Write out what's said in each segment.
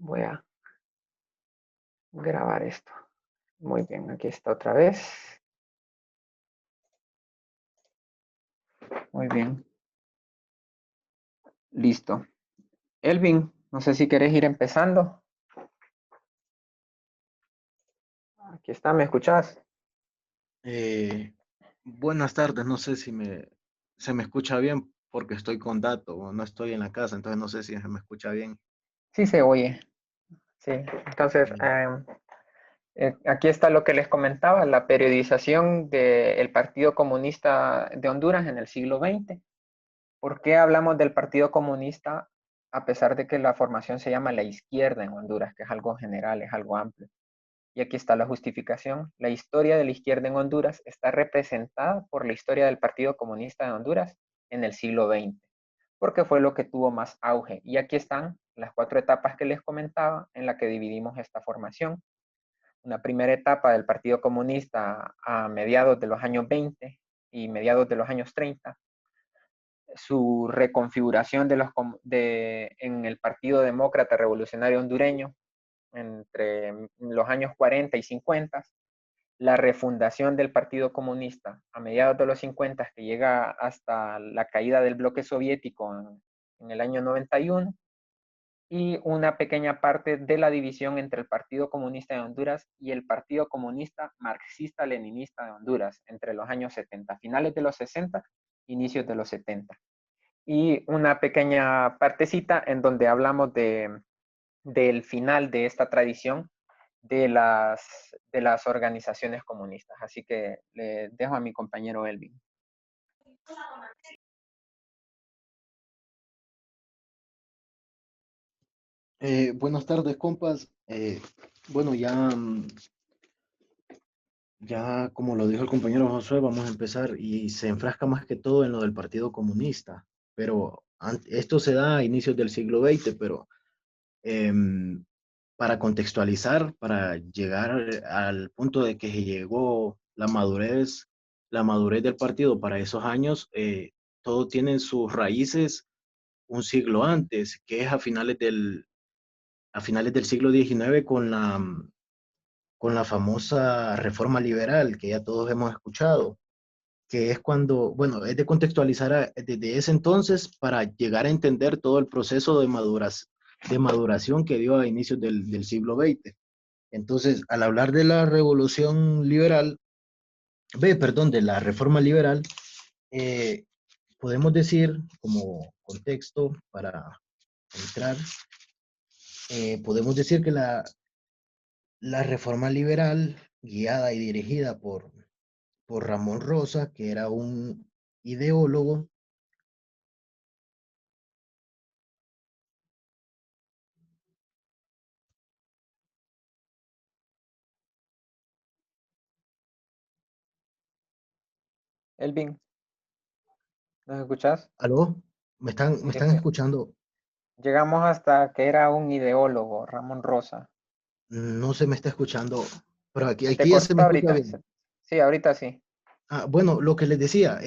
Voy a grabar esto. Muy bien, aquí está otra vez. Muy bien. Listo. Elvin, no sé si querés ir empezando. Aquí está, ¿me escuchás? Eh, Buenas tardes, no sé si se me escucha bien porque estoy con datos, no estoy en la casa, entonces no sé si se me escucha bien. Sí se oye. Sí. Entonces, Eh, aquí está lo que les comentaba, la periodización del Partido Comunista de Honduras en el siglo XX. ¿Por qué hablamos del Partido Comunista a pesar de que la formación se llama la izquierda en Honduras, que es algo general, es algo amplio? Y aquí está la justificación. La historia de la izquierda en Honduras está representada por la historia del Partido Comunista de Honduras en el siglo XX, porque fue lo que tuvo más auge. Y aquí están las 4 etapas que les comentaba en la que dividimos esta formación. Una primera etapa del Partido Comunista a mediados de los años 20 y mediados de los años 30, su reconfiguración en el Partido Demócrata Revolucionario Hondureño entre los años 40 y 50, la refundación del Partido Comunista a mediados de los 50, que llega hasta la caída del bloque soviético en el año 91, y una pequeña parte de la división entre el Partido Comunista de Honduras y el Partido Comunista Marxista-Leninista de Honduras entre los años 70, finales de los 60, inicios de los 70. Y una pequeña partecita en donde hablamos del final de esta tradición de las organizaciones comunistas. Así que le dejo a mi compañero Elvin. Buenas tardes, compas. Bueno, ya como lo dijo el compañero Josué, vamos a empezar y se enfrasca más que todo en lo del Partido Comunista, pero esto se da a inicios del siglo XX, pero em, para contextualizar, para llegar al punto de que se llegó la madurez del partido para esos años, todo tiene sus raíces un siglo antes, que es a finales del siglo XIX con la famosa reforma liberal que ya todos hemos escuchado, que es cuando, bueno, es de contextualizar desde ese entonces para llegar a entender todo el proceso de maduración que dio a inicios del siglo XX. Entonces, al hablar de la revolución liberal, perdón, de la reforma liberal, eh, podemos decir, como contexto para entrar, podemos decir que la reforma liberal, guiada y dirigida por Ramón Rosa, que era un ideólogo, Elvin, ¿nos escuchás? ¿aló? Me Es están que escuchando? llegamos hasta que era un ideólogo, Ramón Rosa. No se me está escuchando, pero Se te aquí ya se me cortó escucha ahorita. bien. Sí, ahorita sí. Bueno, lo que les decía,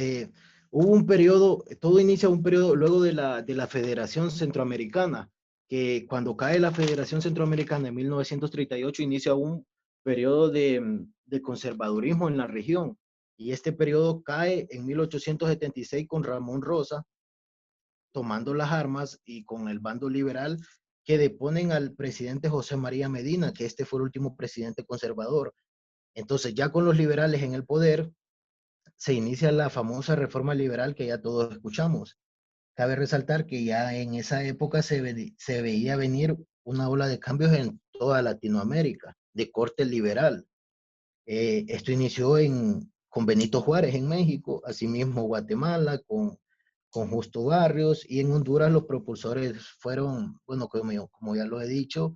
hubo un periodo, todo inicia un periodo luego de la Federación Centroamericana, que cuando cae la Federación Centroamericana en 1938 inicia un periodo de conservadurismo en la región. Y este periodo cae en 1876 con Ramón Rosa tomando las armas y con el bando liberal que deponen al presidente José María Medina, que este fue el último presidente conservador. Entonces, ya con los liberales en el poder, se inicia la famosa reforma liberal que ya todos escuchamos. Cabe resaltar que ya en esa época se veía venir una ola de cambios en toda Latinoamérica, de corte liberal. Esto inició con Benito Juárez en México, asimismo Guatemala, con Justo Barrios, y en Honduras los propulsores fueron, bueno, como ya lo he dicho,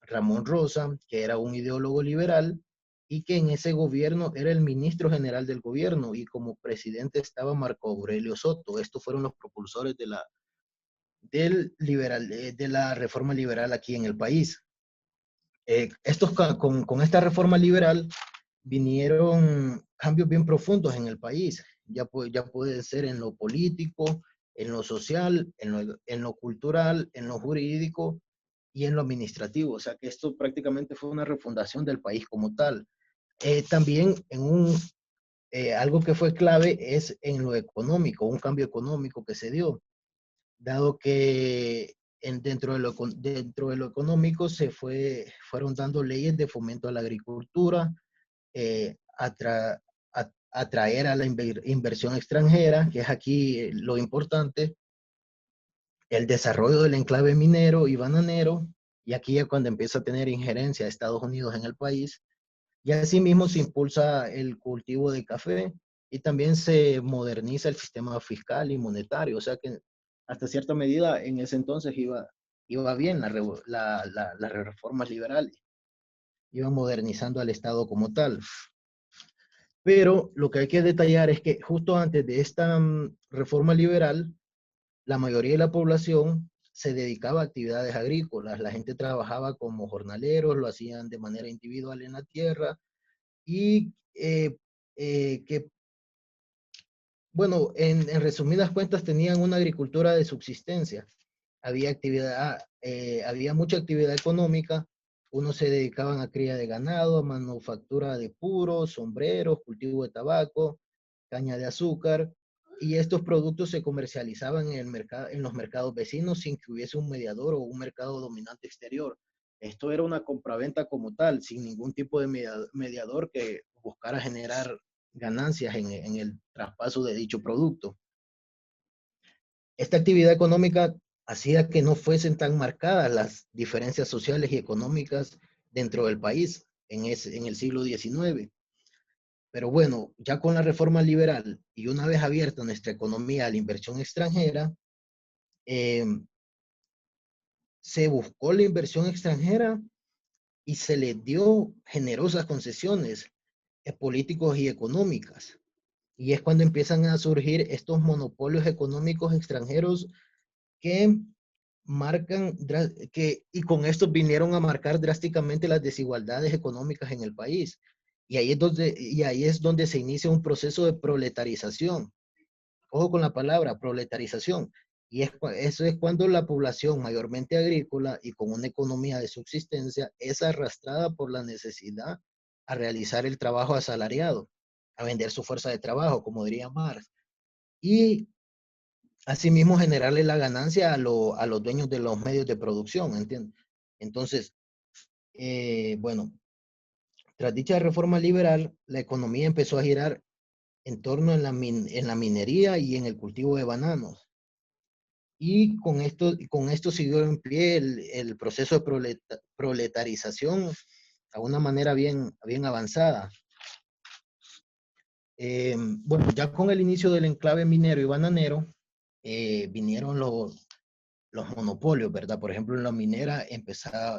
Ramón Rosa, que era un ideólogo liberal y que en ese gobierno era el ministro general del gobierno y como presidente estaba Marco Aurelio Soto. Estos fueron los propulsores de la reforma liberal aquí en el país. Con esta reforma liberal vinieron cambios bien profundos en el país. Ya puede ser en lo político, en lo social, en lo cultural, en lo jurídico y en lo administrativo. O sea que esto prácticamente fue una refundación del país como tal. También algo que fue clave es en lo económico, un cambio económico que se dio, dado que dentro de lo económico fueron dando leyes de fomento a la agricultura, atraer a la inversión extranjera, que es aquí lo importante, el desarrollo del enclave minero y bananero, y aquí es cuando empieza a tener injerencia Estados Unidos en el país, y asimismo se impulsa el cultivo de café y también se moderniza el sistema fiscal y monetario, o sea que hasta cierta medida en ese entonces iba bien las reformas liberales, iban modernizando al Estado como tal. Pero lo que hay que detallar es que justo antes de esta reforma liberal, la mayoría de la población se dedicaba a actividades agrícolas. La gente trabajaba como jornaleros, lo hacían de manera individual en la tierra y que, bueno, en resumidas cuentas tenían una agricultura de subsistencia. Había mucha actividad económica. Unos se dedicaban a cría de ganado, a manufactura de puros, sombreros, cultivo de tabaco, caña de azúcar, y estos productos se comercializaban en los mercados vecinos sin que hubiese un mediador o un mercado dominante exterior. Esto era una compraventa como tal, sin ningún tipo de mediador que buscara generar ganancias en el traspaso de dicho producto. Esta actividad económica hacía que no fuesen tan marcadas las diferencias sociales y económicas dentro del país en el siglo XIX. Pero bueno, ya con la reforma liberal y una vez abierta nuestra economía a la inversión extranjera, eh, se buscó la inversión extranjera y se le dio generosas concesiones políticos y económicas. Y es cuando empiezan a surgir estos monopolios económicos extranjeros que y con esto vinieron a marcar drásticamente las desigualdades económicas en el país. Y ahí es donde se inicia un proceso de proletarización. Ojo con la palabra, proletarización. Eso es cuando la población mayormente agrícola y con una economía de subsistencia es arrastrada por la necesidad a realizar el trabajo asalariado, a vender su fuerza de trabajo, como diría Marx. Y asimismo generarle la ganancia a los dueños de los medios de producción, ¿entiendes? Entonces, bueno, tras dicha reforma liberal, la economía empezó a girar en torno en la minería y en el cultivo de bananos. Y con esto siguió en pie el proceso de proletarización a una manera bien avanzada. Bueno, ya con el inicio del enclave minero y bananero, vinieron los monopolios, ¿verdad? Por ejemplo, en la minera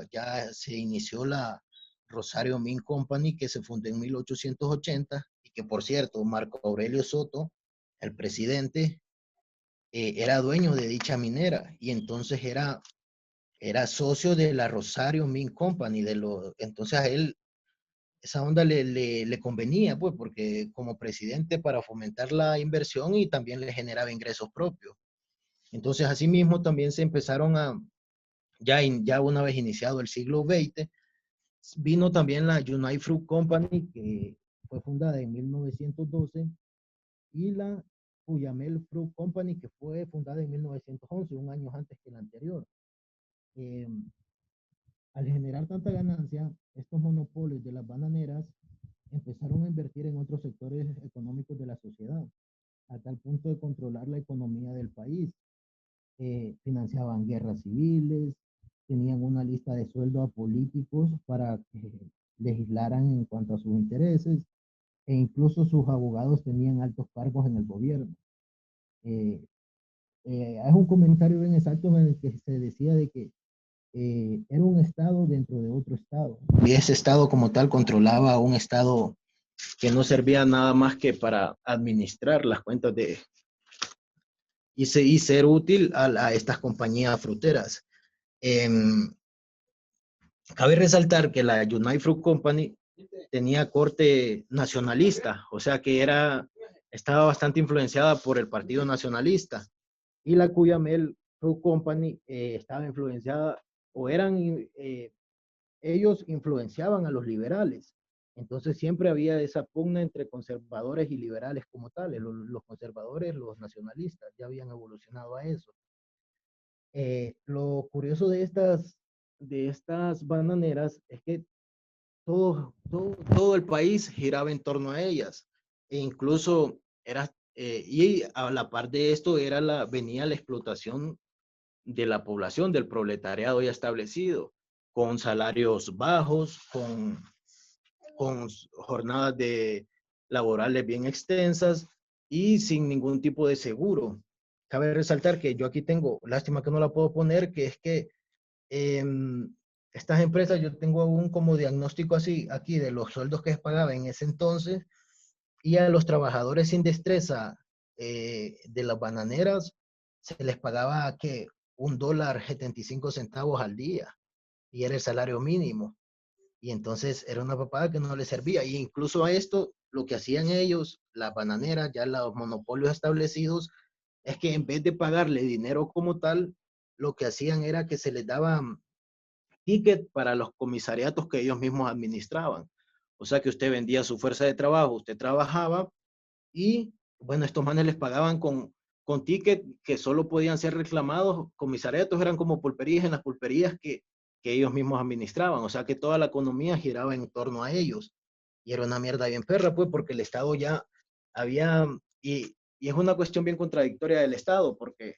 ya se inició la Rosario Mine Company, que se fundó en 1880 y que, por cierto, Marco Aurelio Soto, el presidente, era dueño de dicha minera y entonces era socio de la Rosario Mine Company. Entonces a él esa onda le convenía, pues, porque como presidente para fomentar la inversión y también le generaba ingresos propios. Entonces, asimismo, también se empezaron ya una vez iniciado el siglo XX, vino también la United Fruit Company, que fue fundada en 1912, y la Cuyamel Fruit Company, que fue fundada en 1911, un año antes que la anterior. Al generar tanta ganancia, estos monopolios de las bananeras empezaron a invertir en otros sectores económicos de la sociedad, a tal punto de controlar la economía del país. Financiaban guerras civiles, tenían una lista de sueldo a políticos para que legislaran en cuanto a sus intereses, e incluso sus abogados tenían altos cargos en el gobierno. Es un comentario bien exacto en el que se decía de que era un estado dentro de otro estado. Y ese estado como tal controlaba un estado que no servía nada más que para administrar las cuentas y ser útil a estas compañías fruteras. Cabe resaltar que la United Fruit Company tenía corte nacionalista, o sea que estaba bastante influenciada por el Partido Nacionalista. y la Cuyamel Fruit Company estaba influenciada o ellos influenciaban a los liberales. Entonces siempre había esa pugna entre conservadores y liberales como tales. Los conservadores, los nacionalistas, ya habían evolucionado a eso. Lo curioso de estas bananeras es que todo el país giraba en torno a ellas. E incluso y a la par de esto venía la explotación de la población, del proletariado ya establecido, con salarios bajos, con jornadas laborales bien extensas y sin ningún tipo de seguro. Cabe resaltar que yo aquí tengo, lástima que no la puedo poner, que es que eh, estas empresas, yo tengo aún como diagnóstico así aquí de los sueldos que pagaba en ese entonces y a los trabajadores sin destreza de las bananeras se les pagaba que $1.75 al día y era el salario mínimo. Y entonces era una papada que no les servía. Y incluso a esto, lo que hacían ellos, las bananeras, ya los monopolios establecidos, es que en vez de pagarle dinero como tal, lo que hacían era que se les daban ticket para los comisariatos que ellos mismos administraban. O sea que usted vendía su fuerza de trabajo, usted trabajaba y, bueno, estos manes les pagaban con ticket que solo podían ser reclamados. Comisariatos eran como pulperías en las pulperías que ellos mismos administraban. O sea que toda la economía giraba en torno a ellos. Y era una mierda bien perra, pues, porque el Estado ya había, y es una cuestión bien contradictoria del Estado, porque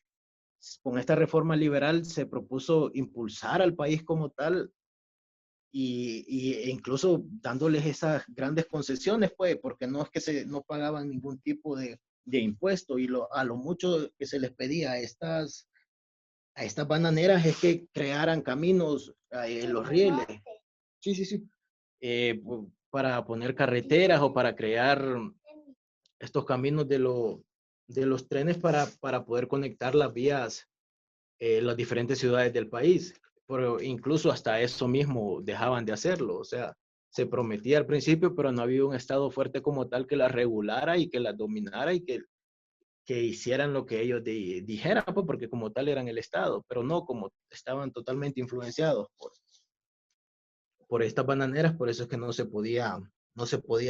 con esta reforma liberal se propuso impulsar al país como tal e incluso dándoles esas grandes concesiones, pues, porque no es que no pagaban ningún tipo de impuesto y a lo mucho que se les pedía a estas bananeras es que crearan caminos en los rieles. Sí, sí, sí. Para poner carreteras o para crear estos caminos de los trenes para poder conectar las vías las diferentes ciudades del país, pero incluso hasta eso mismo dejaban de hacerlo, o sea, se prometía al principio, pero no había un Estado fuerte como tal que las regulara y que las dominara y que hicieran lo que ellos dijeran, pues, porque como tal eran el Estado, pero no, como estaban totalmente influenciados por estas bananeras, por eso es que no se podía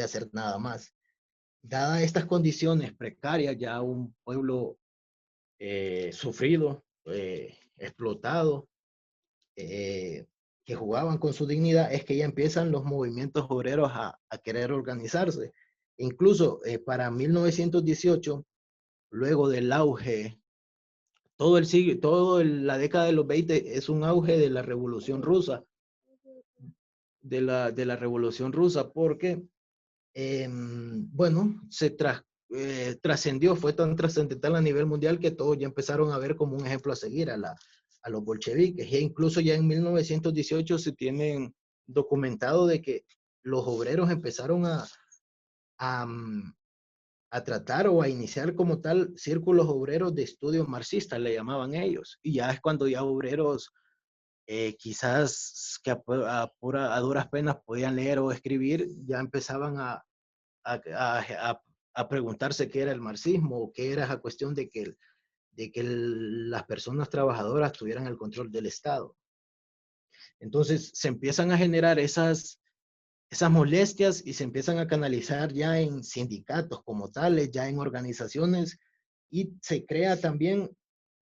hacer nada más. Dadas estas condiciones precarias, ya un pueblo sufrido, explotado, eh, que jugaban con su dignidad, es que ya empiezan los movimientos obreros a querer organizarse. Incluso para 1918, luego del auge, todo el siglo, la década de los 20 es un auge de la Revolución Rusa, de la Revolución Rusa, porque, bueno, trascendió, fue tan trascendental a nivel mundial que todos ya empezaron a ver como un ejemplo a seguir a los bolcheviques. E incluso ya en 1918 se tienen documentado de que los obreros empezaron a, a tratar o a iniciar como tal círculos obreros de estudios marxistas, le llamaban ellos. Y ya es cuando ya obreros quizás que a duras penas podían leer o escribir, ya empezaban a, a, a preguntarse qué era el marxismo o qué era esa cuestión de que las personas trabajadoras tuvieran el control del Estado. Entonces se empiezan a generar esas molestias y se empiezan a canalizar ya en sindicatos como tales, ya en organizaciones, y se crea también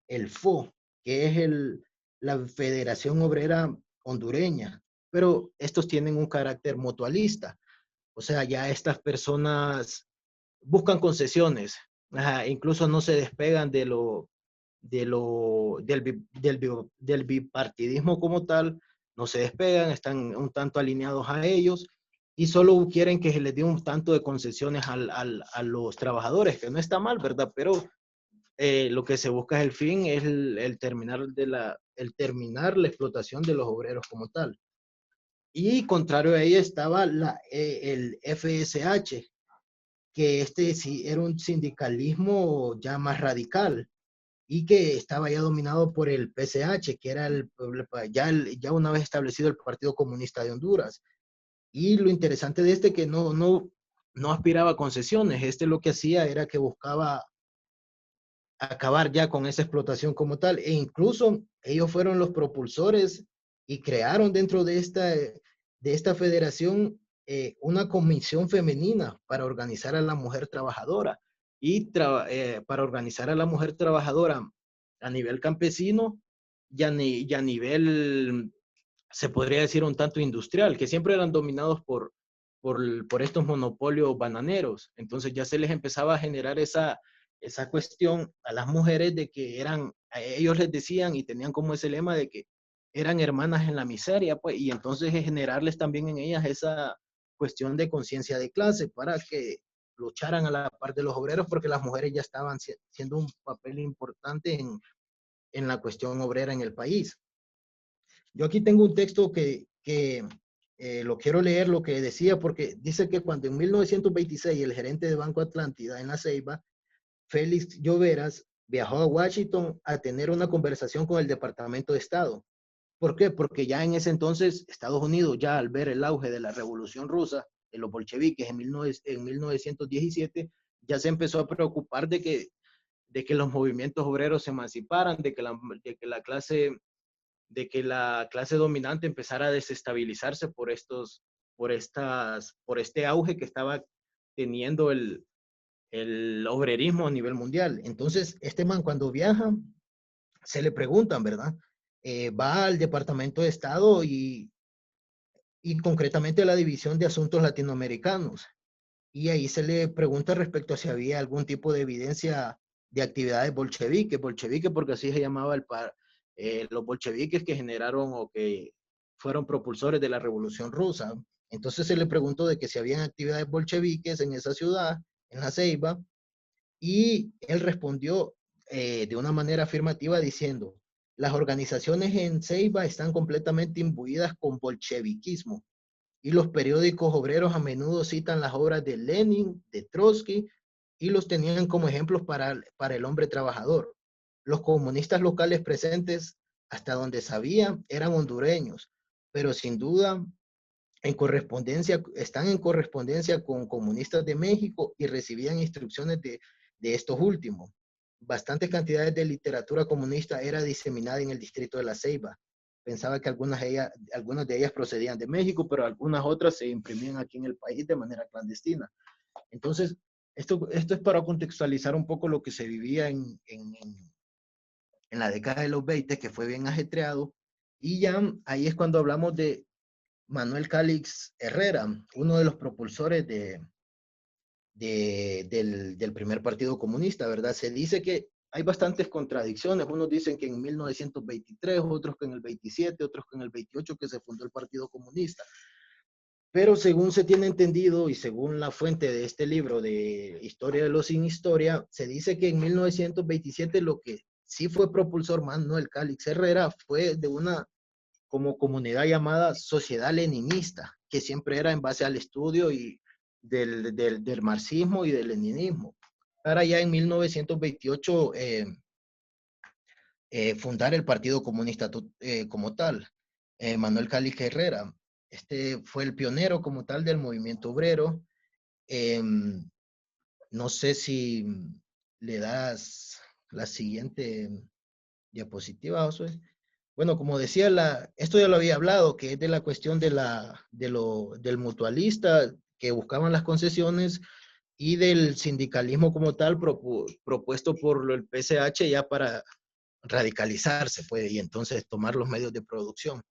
el FO, que es la Federación Obrera Hondureña, pero estos tienen un carácter mutualista, o sea, ya estas personas buscan concesiones, incluso no se despegan del bipartidismo como tal, no se despegan, están un tanto alineados a ellos y solo quieren que se les dé un tanto de concesiones a los trabajadores, que no está mal, ¿verdad? Pero lo que se busca es el fin, es el terminar la explotación de los obreros como tal. Y contrario a ella estaba el FSH, que este sí era un sindicalismo ya más radical y que estaba ya dominado por el PCH, que era ya una vez establecido el Partido Comunista de Honduras. Y lo interesante de este que no aspiraba a concesiones, este lo que hacía era que buscaba acabar ya con esa explotación como tal. E incluso ellos fueron los propulsores y crearon dentro de esta federación una comisión femenina para organizar a la mujer trabajadora para organizar a la mujer trabajadora a nivel campesino y a nivel, se podría decir, un tanto industrial, que siempre eran dominados por estos monopolios bananeros. Entonces ya se les empezaba a generar esa cuestión a las mujeres de que a ellos les decían y tenían como ese lema de que eran hermanas en la miseria, pues, y entonces generarles también en ellas esa cuestión de conciencia de clase para que lucharan a la par de los obreros, porque las mujeres ya estaban siendo un papel importante en la cuestión obrera en el país. Yo aquí tengo un texto que lo quiero leer, lo que decía, porque dice que cuando en 1926 el gerente de Banco Atlántida en La Ceiba, Félix Lloveras, viajó a Washington a tener una conversación con el Departamento de Estado. ¿Por qué? Porque ya en ese entonces Estados Unidos, ya al ver el auge de la Revolución Rusa, de los bolcheviques en 1917, ya se empezó a preocupar de que los movimientos obreros se emanciparan, de que la clase dominante empezara a desestabilizarse por este auge que estaba teniendo el obrerismo a nivel mundial. Entonces, este man cuando viaja, se le preguntan, ¿verdad? Va al Departamento de Estado y concretamente a la División de Asuntos Latinoamericanos. Y ahí se le pregunta respecto a si había algún tipo de evidencia de actividades bolcheviques porque así se llamaba los bolcheviques que generaron o que fueron propulsores de la Revolución Rusa. Entonces se le preguntó de que si habían actividades bolcheviques en esa ciudad, en La Ceiba, y él respondió de una manera afirmativa diciendo, las organizaciones en Ceiba están completamente imbuidas con bolcheviquismo y los periódicos obreros a menudo citan las obras de Lenin, de Trotsky, y los tenían como ejemplos para el hombre trabajador. Los comunistas locales presentes, hasta donde sabía, eran hondureños, pero sin duda están en correspondencia con comunistas de México y recibían instrucciones de estos últimos. Bastantes cantidades de literatura comunista era diseminada en el distrito de La Ceiba. Pensaba que algunas de ellas procedían de México, pero algunas otras se imprimían aquí en el país de manera clandestina. Entonces, esto es para contextualizar un poco lo que se vivía en la década de los 20, que fue bien ajetreado. Y ya ahí es cuando hablamos de Manuel Cálix Herrera, uno de los propulsores del primer partido comunista, ¿verdad? Se dice que hay bastantes contradicciones. Unos dicen que en 1923, otros que en el 27, otros que en el 28 que se fundó el Partido Comunista. Pero según se tiene entendido y según la fuente de este libro de Historia de los sin historia, se dice que en 1927 lo que sí fue propulsor Manuel Cálix Herrera fue de una como comunidad llamada Sociedad Leninista, que siempre era en base al estudio y del marxismo y del leninismo. Para ya en 1928 fundar el Partido Comunista como tal. Manuel Cálix Herrera, este fue el pionero como tal del movimiento obrero. Eh, no sé si le das la siguiente diapositiva, Josué. Bueno, como decía, esto ya lo había hablado, que es de la cuestión del mutualista que buscaban las concesiones y del sindicalismo como tal propuesto por el PCH ya para radicalizarse, pues, y entonces tomar los medios de producción.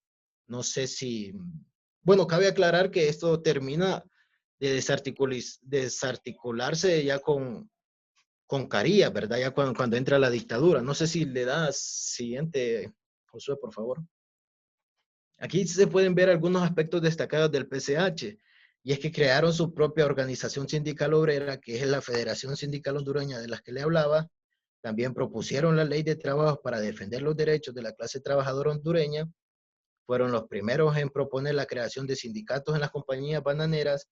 No sé si, bueno, cabe aclarar que esto termina de desarticularse ya con Carías, ¿verdad? Ya cuando entra la dictadura. No sé si le das siguiente, Josué, por favor. Aquí se pueden ver algunos aspectos destacados del PCH, y es que crearon su propia organización sindical obrera, que es la Federación Sindical Hondureña de las que le hablaba. También propusieron la ley de trabajo para defender los derechos de la clase trabajadora hondureña. Fueron los primeros en proponer la creación de sindicatos en las compañías bananeras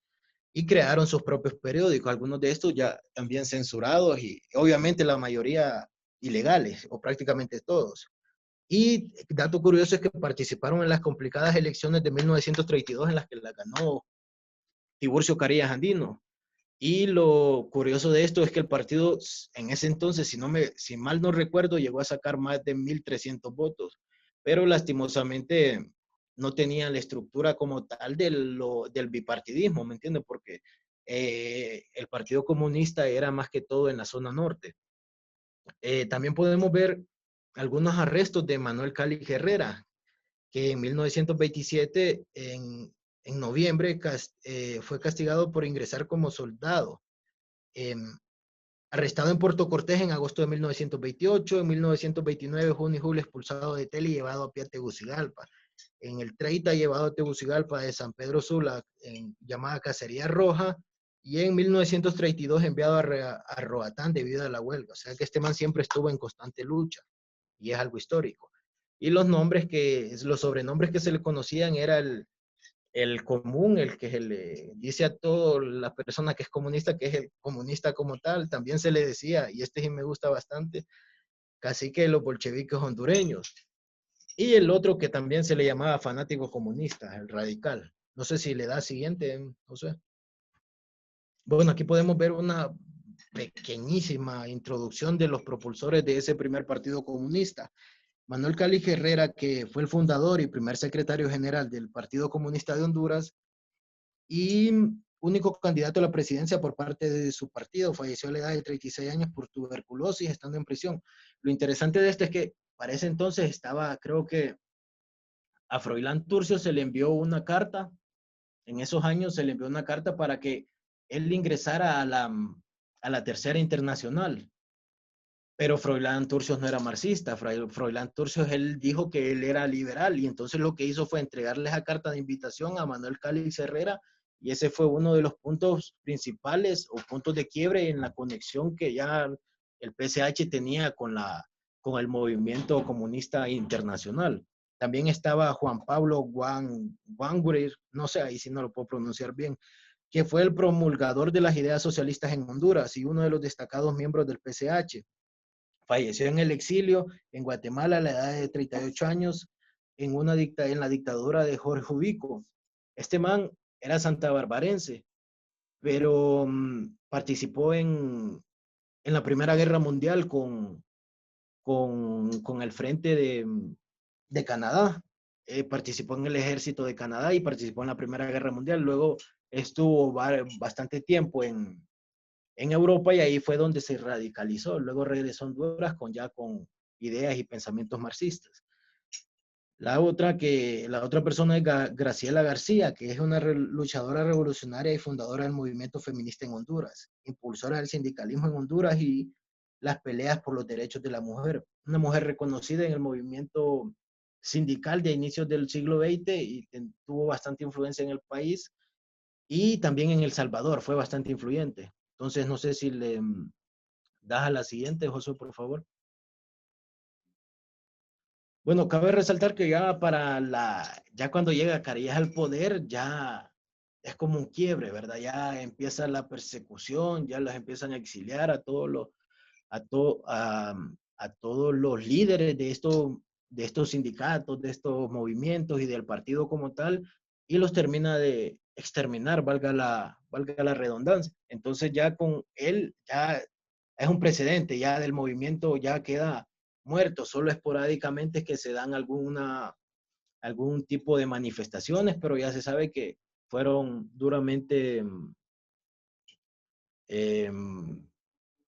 y crearon sus propios periódicos, algunos de estos ya también censurados y obviamente la mayoría ilegales o prácticamente todos. Y dato curioso es que participaron en las complicadas elecciones de 1932 en las que la ganó Tiburcio Carías Andino. Y lo curioso de esto es que el partido en ese entonces, si mal no recuerdo, llegó a sacar más de 1.300 votos, pero lastimosamente no tenía la estructura como tal del bipartidismo, ¿me entiendes? Porque el Partido Comunista era más que todo en la zona norte. También podemos ver algunos arrestos de Manuel Cali Herrera, que en 1927, en noviembre, fue castigado por ingresar como soldado. Eh, Arrestado en Puerto Cortés en agosto de 1928, en 1929, junio y julio expulsado de Tele y llevado a pie a Tegucigalpa. En el 30 llevado a Tegucigalpa de San Pedro Sula, en llamada Cacería Roja, y en 1932 enviado a Roatán debido a la huelga. O sea que este man siempre estuvo en constante lucha, y es algo histórico. Y los sobrenombres que se le conocían era el común, el que se le dice a toda la persona que es comunista, que es el comunista como tal, también se le decía, y este sí me gusta bastante, cacique de los bolcheviques hondureños. Y el otro que también se le llamaba fanático comunista, el radical. No sé si le da siguiente, no sé. Bueno, aquí podemos ver una pequeñísima introducción de los propulsores de ese primer partido comunista. Manuel Cali Herrera, que fue el fundador y primer secretario general del Partido Comunista de Honduras, y único candidato a la presidencia por parte de su partido. Falleció a la edad de 36 años por tuberculosis, estando en prisión. Lo interesante de esto es que para ese entonces estaba, creo que a Froilán Turcio se le envió una carta, en esos años se le envió una carta para que él ingresara a la Tercera Internacional. Pero Froilán Turcios no era marxista. Froilán Turcios, él dijo que él era liberal, y entonces lo que hizo fue entregarle esa carta de invitación a Manuel Cálix Herrera, y ese fue uno de los puntos principales o puntos de quiebre en la conexión que ya el PCH tenía con el movimiento comunista internacional. También estaba Juan Pablo Wangurir, no sé, ahí sí no lo puedo pronunciar bien, que fue el promulgador de las ideas socialistas en Honduras y uno de los destacados miembros del PCH. Falleció en el exilio en Guatemala a la edad de 38 años en la dictadura de Jorge Ubico. Este man era santabarbarense, pero participó en la Primera Guerra Mundial con el frente de Canadá. Participó en el ejército de Canadá y participó en la Primera Guerra Mundial. Luego estuvo bastante tiempo en Europa, y ahí fue donde se radicalizó. Luego regresó a Honduras con ideas y pensamientos marxistas. La otra persona es Graciela García, que es una luchadora revolucionaria y fundadora del movimiento feminista en Honduras, impulsora del sindicalismo en Honduras y las peleas por los derechos de la mujer. Una mujer reconocida en el movimiento sindical de inicios del siglo XX y tuvo bastante influencia en el país, y también en El Salvador fue bastante influyente. Entonces, no sé si le das a la siguiente, José, por favor. Bueno, cabe resaltar que ya cuando llega Carillas al poder, ya es como un quiebre, ¿verdad? Ya empieza la persecución, ya las empiezan a exiliar a, to, a todos los líderes de estos sindicatos, de estos movimientos y del partido como tal, y los termina de exterminar, valga la redundancia. Entonces ya con él, ya es un precedente, ya del movimiento ya queda muerto, solo esporádicamente es que se dan algún tipo de manifestaciones, pero ya se sabe que fueron duramente eh,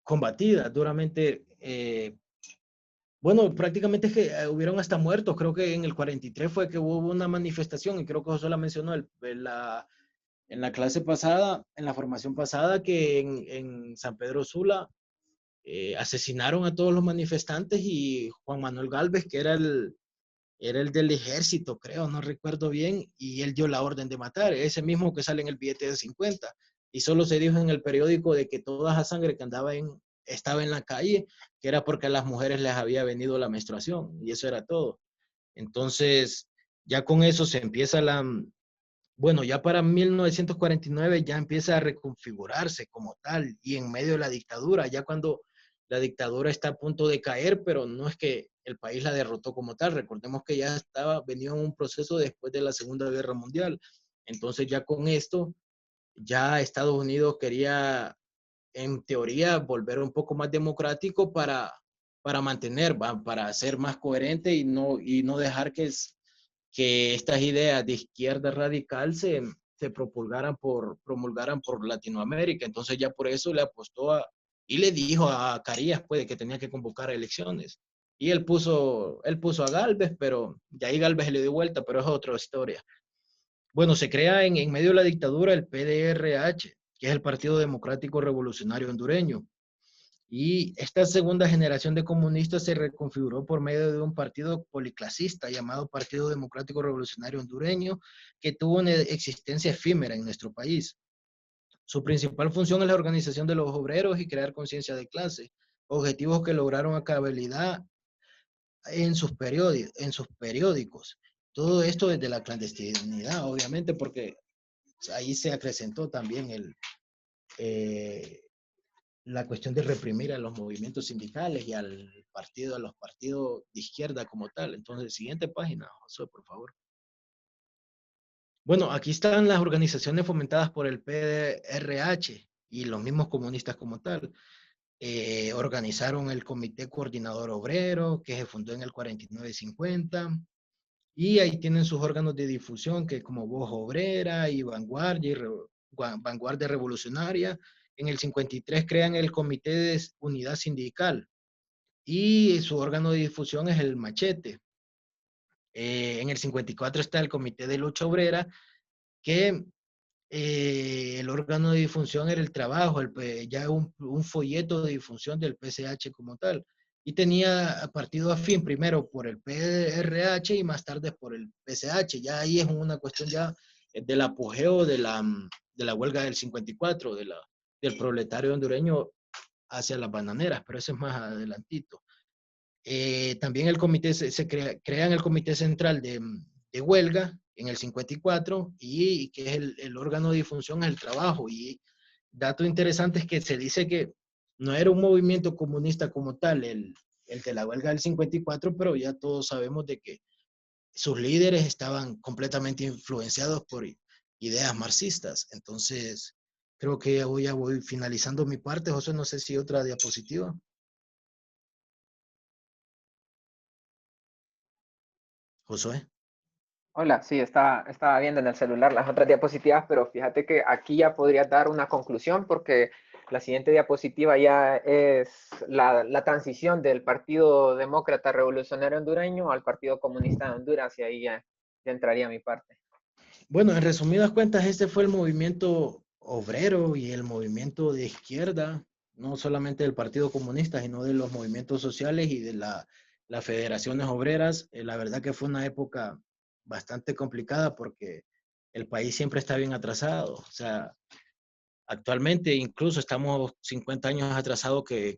combatidas, duramente bueno, prácticamente es que hubieron hasta muertos. Creo que en el 43 fue que hubo una manifestación, y creo que José la mencionó en la clase pasada, en la formación pasada, que en San Pedro Sula asesinaron a todos los manifestantes, y Juan Manuel Galvez, que era el del ejército, creo, no recuerdo bien, y él dio la orden de matar, ese mismo que sale en el billete de 50. Y solo se dijo en el periódico de que toda esa sangre que estaba en la calle, que era porque a las mujeres les había venido la menstruación, y eso era todo. Entonces, ya con eso se empieza bueno, ya para 1949 ya empieza a reconfigurarse como tal, y en medio de la dictadura, ya cuando la dictadura está a punto de caer, pero no es que el país la derrotó como tal. Recordemos que ya venía un proceso después de la Segunda Guerra Mundial. Entonces ya con esto ya Estados Unidos quería, en teoría, volver un poco más democrático para mantener, ¿va? Para ser más coherente y no dejar que estas ideas de izquierda radical se promulgaran por Latinoamérica. Entonces ya por eso le apostó y le dijo a Carías pues, que tenía que convocar elecciones. Y él puso a Galvez, pero de ahí Galvez le dio vuelta, pero es otra historia. Bueno, se crea en medio de la dictadura el PDRH, que es el Partido Democrático Revolucionario Hondureño. Y esta segunda generación de comunistas se reconfiguró por medio de un partido policlasista llamado Partido Democrático Revolucionario Hondureño, que tuvo una existencia efímera en nuestro país. Su principal función es la organización de los obreros y crear conciencia de clase, objetivos que lograron a cabalidad en sus periódicos. Todo esto desde la clandestinidad, obviamente, porque ahí se acrecentó también eh, la cuestión de reprimir a los movimientos sindicales y a los partidos de izquierda como tal. Entonces, siguiente página, Josué, por favor. Bueno, aquí están las organizaciones fomentadas por el PDRH y los mismos comunistas como tal. Organizaron el Comité Coordinador Obrero, que se fundó en el 49-50, y ahí tienen sus órganos de difusión, que como Voz Obrera y Vanguardia Revolucionaria. En el 53 crean el Comité de Unidad Sindical y su órgano de difusión es el Machete. En el 54 está el Comité de Lucha Obrera, que el órgano de difusión era el trabajo, ya un folleto de difusión del PCH como tal. Y tenía partido afín primero por el PRH y más tarde por el PCH. Ya ahí es una cuestión ya del apogeo de la huelga del 54, del proletario hondureño hacia las bananeras, pero eso es más adelantito. También el comité crean el Comité Central de Huelga en el 54 y que es el órgano de difusión del trabajo. Y dato interesante es que se dice que no era un movimiento comunista como tal, el de la huelga del 54, pero ya todos sabemos de que sus líderes estaban completamente influenciados por ideas marxistas. Entonces, creo que ya voy finalizando mi parte. José, no sé si otra diapositiva. Josué. Hola, sí, estaba viendo en el celular las otras diapositivas, pero fíjate que aquí ya podría dar una conclusión porque la siguiente diapositiva ya es la transición del Partido Demócrata Revolucionario Hondureño al Partido Comunista de Honduras y ahí ya entraría mi parte. Bueno, en resumidas cuentas, este fue el movimiento obrero y el movimiento de izquierda, no solamente del Partido Comunista, sino de los movimientos sociales y de las federaciones obreras. La verdad que fue una época bastante complicada porque el país siempre está bien atrasado. O sea, actualmente incluso estamos 50 años atrasados que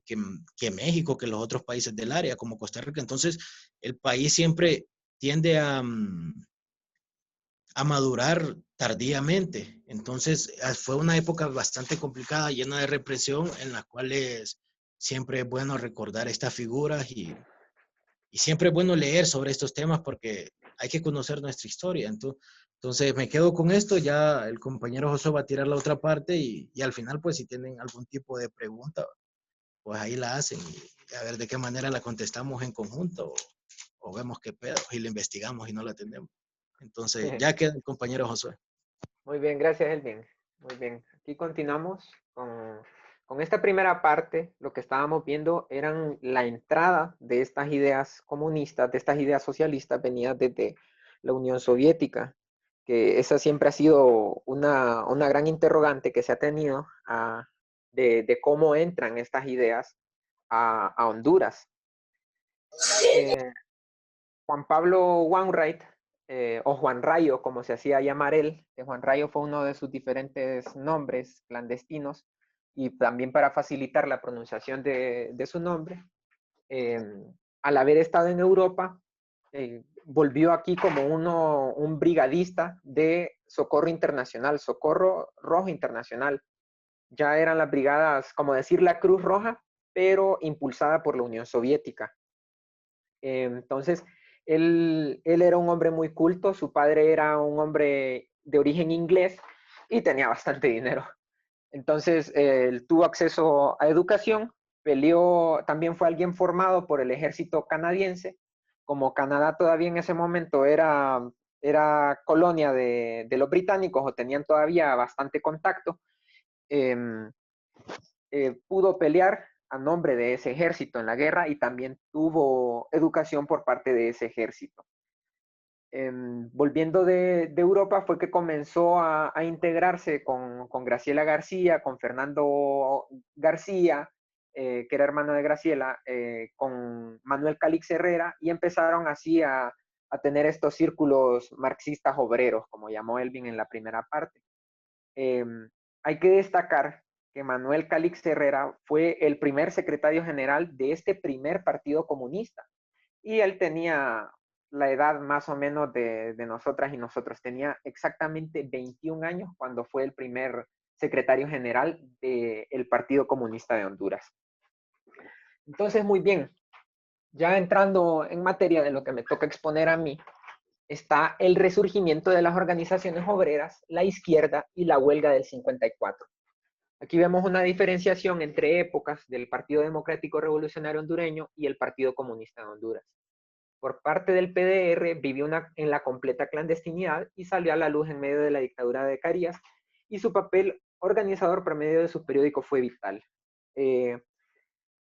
México, que los otros países del área, como Costa Rica. Entonces, el país siempre tiende a madurar tardíamente. Entonces, fue una época bastante complicada, llena de represión, en las cuales siempre es bueno recordar estas figuras y siempre es bueno leer sobre estos temas porque hay que conocer nuestra historia. Entonces, me quedo con esto, ya el compañero José va a tirar la otra parte y al final, pues si tienen algún tipo de pregunta, pues ahí la hacen y a ver de qué manera la contestamos en conjunto o vemos qué pedo y la investigamos y no la tenemos. Entonces, ya queda el compañero Josué. Muy bien, gracias, Elvin. Muy bien, aquí continuamos con esta primera parte. Lo que estábamos viendo eran la entrada de estas ideas comunistas, de estas ideas socialistas, venidas desde la Unión Soviética, que esa siempre ha sido una gran interrogante que se ha tenido de cómo entran estas ideas a Honduras. Juan Pablo Wainwright, o Juan Rayo, como se hacía llamar él, que Juan Rayo fue uno de sus diferentes nombres clandestinos, y también para facilitar la pronunciación de su nombre, eh, al haber estado en Europa, volvió aquí como un brigadista de Socorro Internacional, Socorro Rojo Internacional. Ya eran las brigadas, como decir la Cruz Roja, pero impulsada por la Unión Soviética. Entonces, él era un hombre muy culto, su padre era un hombre de origen inglés y tenía bastante dinero. Entonces, él tuvo acceso a educación, peleó, también fue alguien formado por el ejército canadiense. Como Canadá todavía en ese momento era colonia de los británicos o tenían todavía bastante contacto, em, pudo pelear a nombre de ese ejército en la guerra y también tuvo educación por parte de ese ejército. Volviendo de Europa fue que comenzó a integrarse con Graciela García, con Fernando García, que era hermano de Graciela, con Manuel Calix Herrera, y empezaron así a tener estos círculos marxistas obreros, como llamó Elvin en la primera parte. Hay que destacar que Manuel Calix Herrera fue el primer secretario general de este primer partido comunista, y él tenía la edad más o menos de nosotras y nosotros. Tenía exactamente 21 años cuando fue el primer secretario general del Partido Comunista de Honduras. Entonces, muy bien, ya entrando en materia de lo que me toca exponer a mí, está el resurgimiento de las organizaciones obreras, la izquierda y la huelga del 54. Aquí vemos una diferenciación entre épocas del Partido Democrático Revolucionario Hondureño y el Partido Comunista de Honduras. Por parte del PDR vivió en la completa clandestinidad y salió a la luz en medio de la dictadura de Carías, y su papel organizador por medio de sus periódicos fue vital.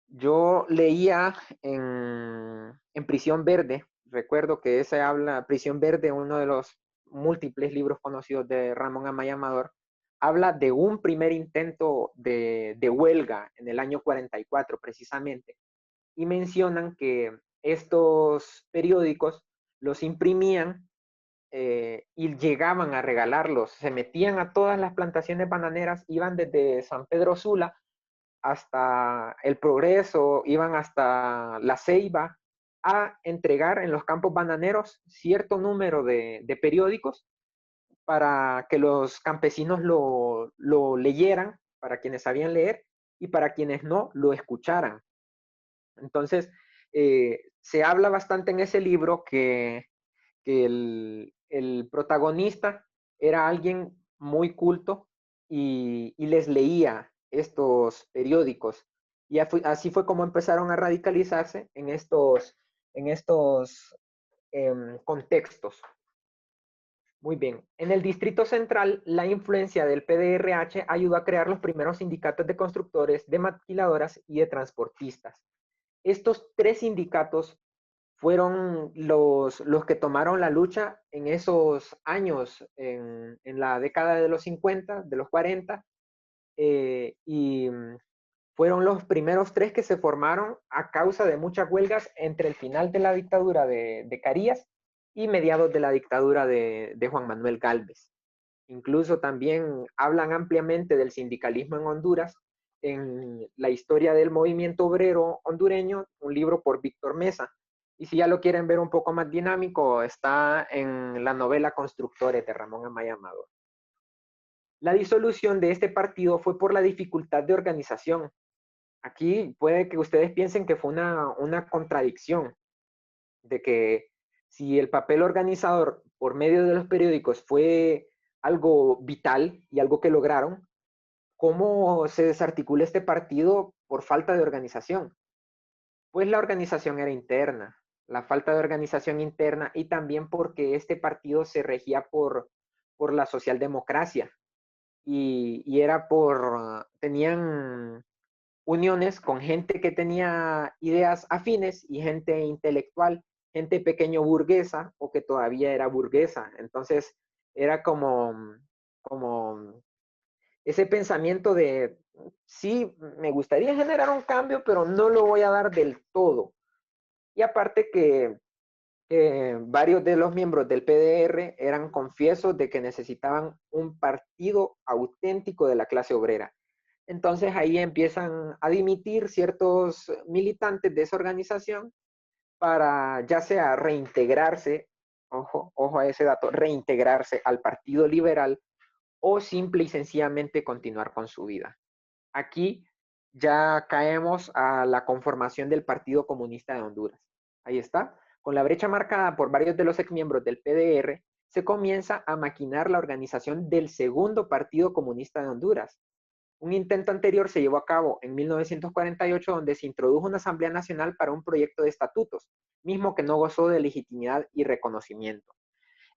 Yo leía en Prisión Verde, recuerdo que ese habla, Prisión Verde, uno de los múltiples libros conocidos de Ramón Amaya Amador, habla de un primer intento de huelga en el año 44 precisamente, y mencionan que estos periódicos los imprimían y llegaban a regalarlos, se metían a todas las plantaciones bananeras, iban desde San Pedro Sula hasta El Progreso, iban hasta La Ceiba a entregar en los campos bananeros cierto número de periódicos para que los campesinos lo leyeran, para quienes sabían leer, y para quienes no, lo escucharan. Entonces, se habla bastante en ese libro que el protagonista era alguien muy culto y les leía estos periódicos. Y así fue como empezaron a radicalizarse en estos contextos. Muy bien. En el Distrito Central, la influencia del PDRH ayudó a crear los primeros sindicatos de constructores, de maquiladoras y de transportistas. Estos tres sindicatos fueron los que tomaron la lucha en esos años, en la década de los 50, de los 40, y fueron los primeros tres que se formaron a causa de muchas huelgas entre el final de la dictadura de Carías y mediados de la dictadura de Juan Manuel Gálvez. Incluso también hablan ampliamente del sindicalismo en Honduras en La historia del movimiento obrero hondureño, un libro por Víctor Mesa. Y si ya lo quieren ver un poco más dinámico, está en la novela Constructores de Ramón Amaya Amador. La disolución de este partido fue por la dificultad de organización. Aquí puede que ustedes piensen que fue una contradicción, de que si el papel organizador por medio de los periódicos fue algo vital y algo que lograron, ¿cómo se desarticula este partido por falta de organización? Pues la organización era interna, la falta de organización interna, y también porque este partido se regía por la socialdemocracia y era tenían uniones con gente que tenía ideas afines y gente intelectual, gente pequeño burguesa o que todavía era burguesa. Entonces era como ese pensamiento de, sí, me gustaría generar un cambio, pero no lo voy a dar del todo. Y aparte que varios de los miembros del PDR eran confiesos de que necesitaban un partido auténtico de la clase obrera. Entonces ahí empiezan a dimitir ciertos militantes de esa organización para ya sea reintegrarse, ojo a ese dato, reintegrarse al Partido Liberal o simple y sencillamente continuar con su vida. Aquí ya caemos a la conformación del Partido Comunista de Honduras. Ahí está, con la brecha marcada por varios de los exmiembros del PDR, se comienza a maquinar la organización del segundo Partido Comunista de Honduras. Un intento anterior se llevó a cabo en 1948, donde se introdujo una Asamblea Nacional para un proyecto de estatutos, mismo que no gozó de legitimidad y reconocimiento.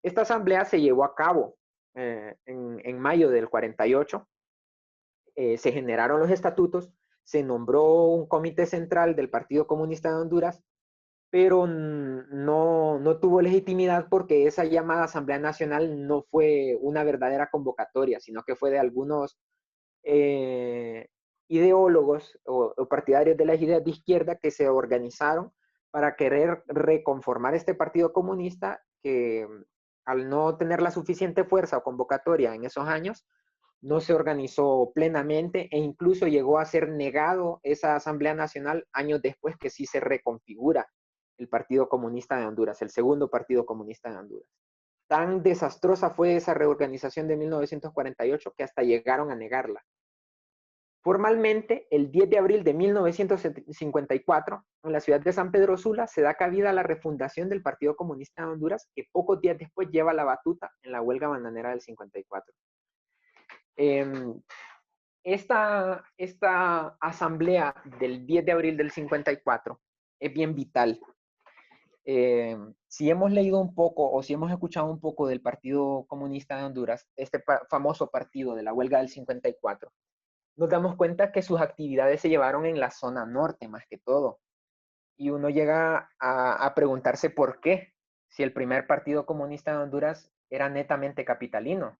Esta asamblea se llevó a cabo en mayo del 48, se generaron los estatutos, se nombró un comité central del Partido Comunista de Honduras, pero no tuvo legitimidad porque esa llamada Asamblea Nacional no fue una verdadera convocatoria, sino que fue de algunos ideólogos o partidarios de las ideas de izquierda que se organizaron para querer reconformar este Partido Comunista que al no tener la suficiente fuerza o convocatoria en esos años, no se organizó plenamente e incluso llegó a ser negado esa Asamblea Nacional años después que sí se reconfigura el Partido Comunista de Honduras, el segundo Partido Comunista de Honduras. Tan desastrosa fue esa reorganización de 1948 que hasta llegaron a negarla. Formalmente, el 10 de abril de 1954, en la ciudad de San Pedro Sula, se da cabida a la refundación del Partido Comunista de Honduras, que pocos días después lleva la batuta en la huelga bananera del 54. Esta asamblea del 10 de abril del 54 es bien vital. Si hemos leído un poco o si hemos escuchado un poco del Partido Comunista de Honduras, este famoso partido de la huelga del 54, nos damos cuenta que sus actividades se llevaron en la zona norte más que todo. Y uno llega a preguntarse por qué, si el primer Partido Comunista de Honduras era netamente capitalino.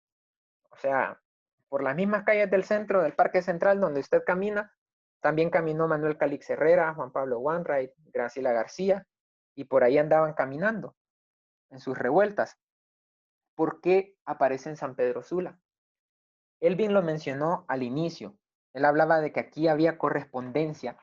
O sea, por las mismas calles del centro, del Parque Central, donde usted camina, también caminó Manuel Calix Herrera, Juan Pablo Wainwright, Graciela García, y por ahí andaban caminando en sus revueltas. ¿Por qué aparece en San Pedro Sula? Elvin lo mencionó al inicio. Él hablaba de que aquí había correspondencia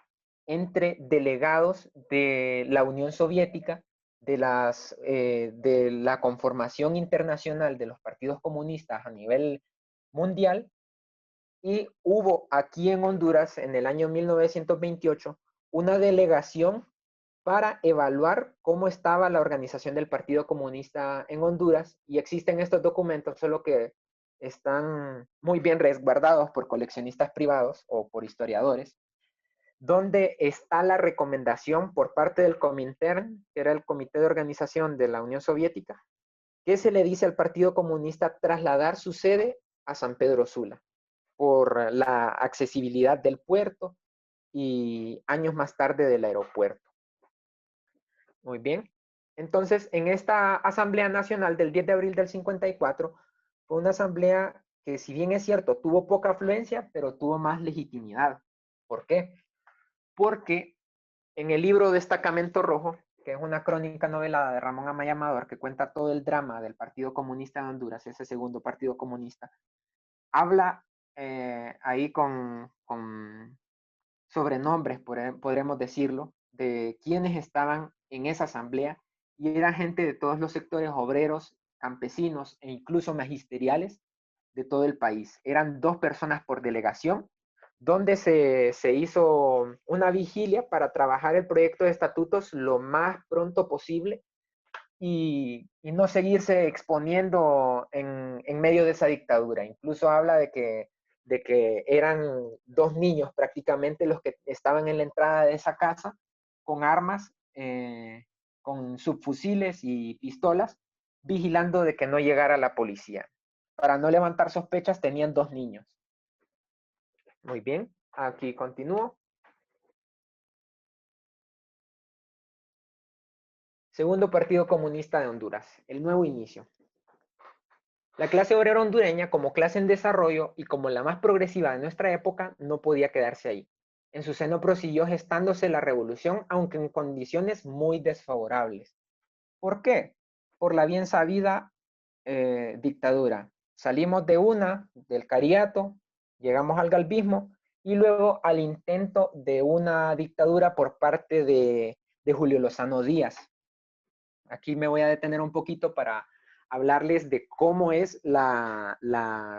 entre delegados de la Unión Soviética, de la conformación internacional de los partidos comunistas a nivel mundial, y hubo aquí en Honduras en el año 1928 una delegación para evaluar cómo estaba la organización del Partido Comunista en Honduras, y existen estos documentos, solo que están muy bien resguardados por coleccionistas privados o por historiadores, donde está la recomendación por parte del Comintern, que era el comité de organización de la Unión Soviética, que se le dice al Partido Comunista trasladar su sede a San Pedro Sula por la accesibilidad del puerto y años más tarde del aeropuerto. Muy bien. Entonces, en esta Asamblea Nacional del 10 de abril del 54, fue una asamblea que, si bien es cierto, tuvo poca afluencia, pero tuvo más legitimidad. ¿Por qué? Porque en el libro Destacamento Rojo, que es una crónica novelada de Ramón Amaya Amador, que cuenta todo el drama del Partido Comunista de Honduras, ese segundo partido comunista, habla ahí con sobrenombres, podremos decirlo, de quienes estaban en esa asamblea, y era gente de todos los sectores obreros, campesinos e incluso magisteriales de todo el país. Eran 2 personas por delegación, donde se hizo una vigilia para trabajar el proyecto de estatutos lo más pronto posible y no seguirse exponiendo en medio de esa dictadura. Incluso habla de que eran 2 niños prácticamente los que estaban en la entrada de esa casa con armas, con subfusiles y pistolas, vigilando de que no llegara la policía. Para no levantar sospechas tenían 2 niños. Muy bien, aquí continúo. Segundo Partido Comunista de Honduras, el nuevo inicio. La clase obrera hondureña, como clase en desarrollo y como la más progresiva de nuestra época, no podía quedarse ahí. En su seno prosiguió gestándose la revolución, aunque en condiciones muy desfavorables. ¿Por qué? Por la bien sabida dictadura. Salimos del cariato, llegamos al galvismo y luego al intento de una dictadura por parte de Julio Lozano Díaz. Aquí me voy a detener un poquito para hablarles de cómo es la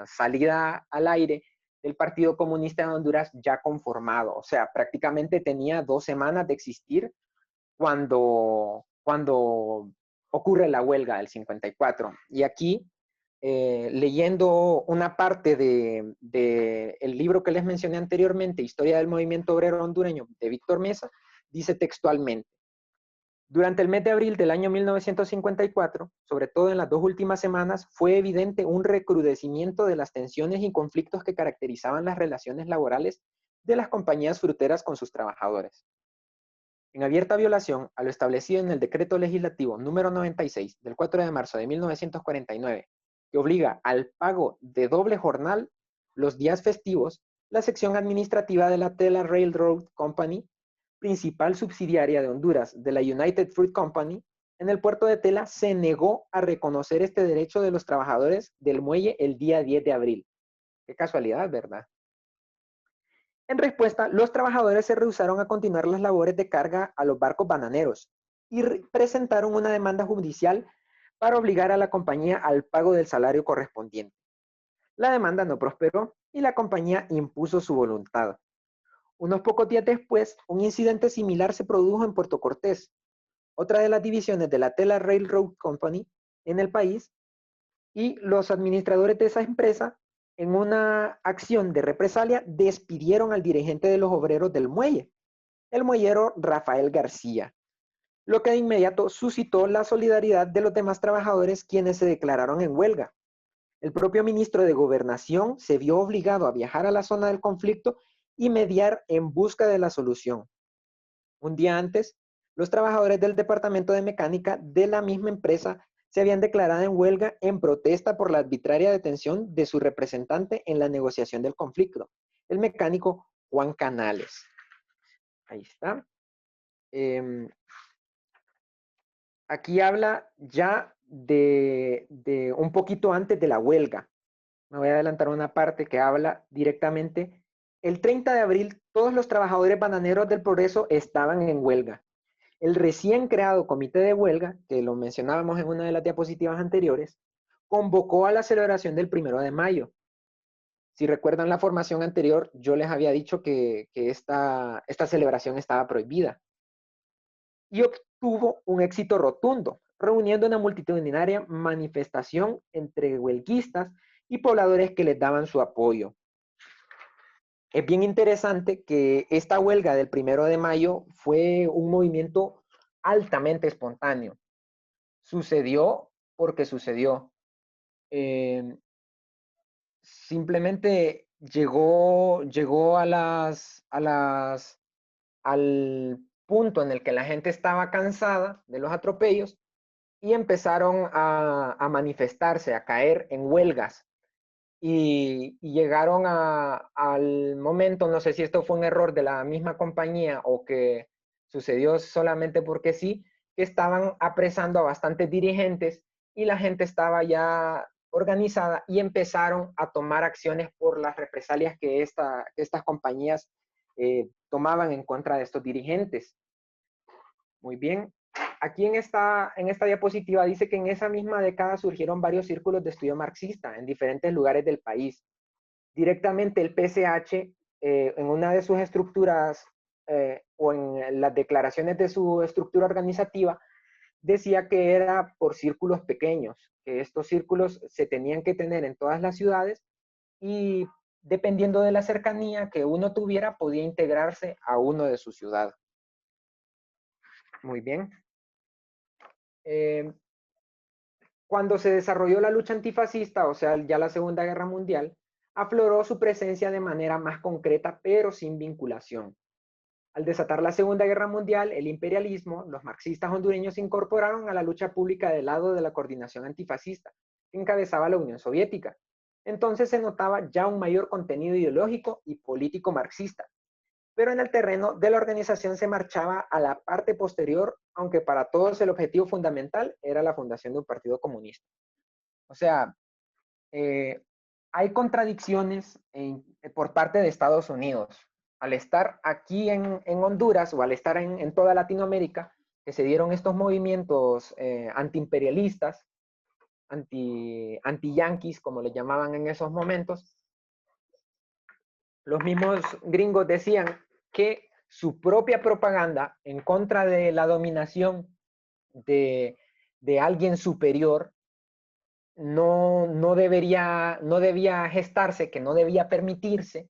salida al aire del Partido Comunista de Honduras ya conformado. O sea, prácticamente tenía 2 semanas de existir cuando ocurre la huelga del 54. Y aquí, leyendo una parte el libro que les mencioné anteriormente, Historia del Movimiento Obrero Hondureño, de Víctor Mesa, dice textualmente: durante el mes de abril del año 1954, sobre todo en las 2 últimas semanas, fue evidente un recrudecimiento de las tensiones y conflictos que caracterizaban las relaciones laborales de las compañías fruteras con sus trabajadores. En abierta violación a lo establecido en el Decreto Legislativo número 96 del 4 de marzo de 1949, que obliga al pago de doble jornal los días festivos, la sección administrativa de la Tela Railroad Company, principal subsidiaria de Honduras de la United Fruit Company, en el puerto de Tela se negó a reconocer este derecho de los trabajadores del muelle el día 10 de abril. Qué casualidad, ¿verdad? En respuesta, los trabajadores se rehusaron a continuar las labores de carga a los barcos bananeros y presentaron una demanda judicial para obligar a la compañía al pago del salario correspondiente. La demanda no prosperó y la compañía impuso su voluntad. Unos pocos días después, un incidente similar se produjo en Puerto Cortés, otra de las divisiones de la Tela Railroad Company en el país, y los administradores de esa empresa, en una acción de represalia, despidieron al dirigente de los obreros del muelle, el muellero Rafael García, lo que de inmediato suscitó la solidaridad de los demás trabajadores, quienes se declararon en huelga. El propio ministro de Gobernación se vio obligado a viajar a la zona del conflicto y mediar en busca de la solución. Un día antes, los trabajadores del departamento de mecánica de la misma empresa se habían declarado en huelga en protesta por la arbitraria detención de su representante en la negociación del conflicto, el mecánico Juan Canales. Ahí está. Aquí habla ya de un poquito antes de la huelga. Me voy a adelantar una parte que habla directamente. El 30 de abril, todos los trabajadores bananeros del Progreso estaban en huelga. El recién creado comité de huelga, que lo mencionábamos en una de las diapositivas anteriores, convocó a la celebración del 1 de mayo. Si recuerdan la formación anterior, yo les había dicho que esta celebración estaba prohibida. Y obtuvo un éxito rotundo, reuniendo una multitudinaria manifestación entre huelguistas y pobladores que les daban su apoyo. Es bien interesante que esta huelga del 1 de mayo fue un movimiento altamente espontáneo. Sucedió porque sucedió. Simplemente llegó al punto en el que la gente estaba cansada de los atropellos y empezaron a manifestarse, a caer en huelgas. Y llegaron al momento, no sé si esto fue un error de la misma compañía o que sucedió solamente porque sí, que estaban apresando a bastantes dirigentes y la gente estaba ya organizada y empezaron a tomar acciones por las represalias que estas compañías tomaban en contra de estos dirigentes. Muy bien. Aquí en esta diapositiva dice que en esa misma década surgieron varios círculos de estudio marxista en diferentes lugares del país. Directamente el PCH, en una de sus estructuras o en las declaraciones de su estructura organizativa, decía que era por círculos pequeños, que estos círculos se tenían que tener en todas las ciudades y dependiendo de la cercanía que uno tuviera, podía integrarse a uno de su ciudad. Muy bien. Cuando se desarrolló la lucha antifascista, o sea, ya la Segunda Guerra Mundial, afloró su presencia de manera más concreta, pero sin vinculación. Al desatar la Segunda Guerra Mundial, el imperialismo, los marxistas hondureños se incorporaron a la lucha pública del lado de la coordinación antifascista, que encabezaba la Unión Soviética. Entonces se notaba ya un mayor contenido ideológico y político marxista, pero en el terreno de la organización se marchaba a la parte posterior, aunque para todos el objetivo fundamental era la fundación de un partido comunista. O sea, hay contradicciones por parte de Estados Unidos. Al estar aquí en Honduras o al estar en toda Latinoamérica, que se dieron estos movimientos antiimperialistas, anti-yanquis, como le llamaban en esos momentos, los mismos gringos decían que su propia propaganda en contra de la dominación de de alguien superior no debía gestarse, que no debía permitirse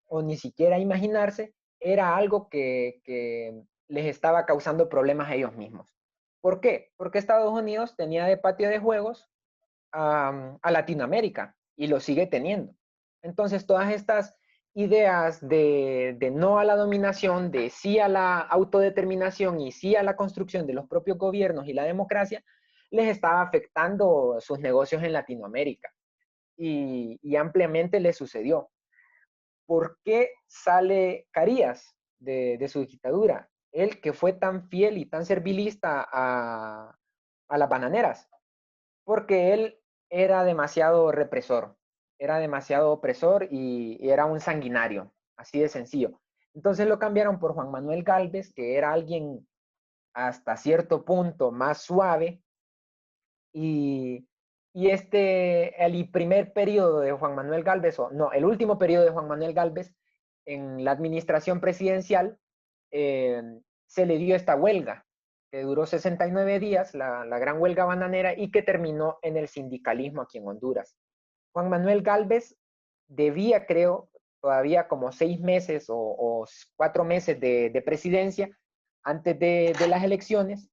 o ni siquiera imaginarse, era algo que les estaba causando problemas a ellos mismos. ¿Por qué? Porque Estados Unidos tenía de patio de juegos a Latinoamérica y lo sigue teniendo. Entonces, todas estas ideas de no a la dominación, de sí a la autodeterminación y sí a la construcción de los propios gobiernos y la democracia, les estaba afectando sus negocios en Latinoamérica y ampliamente les sucedió. ¿Por qué sale Carías de su dictadura? Él que fue tan fiel y tan servilista a las bananeras, porque él era demasiado represor, era demasiado opresor y era un sanguinario, así de sencillo. Entonces lo cambiaron por Juan Manuel Gálvez, que era alguien hasta cierto punto más suave, y, el primer periodo de Juan Manuel Gálvez, o no, el último periodo de Juan Manuel Gálvez en la administración presidencial, eh, se le dio esta huelga, que duró 69 días, la gran huelga bananera, y que terminó en el sindicalismo aquí en Honduras. Juan Manuel Gálvez debía, creo, todavía como 6 meses o 4 meses de presidencia antes de las elecciones,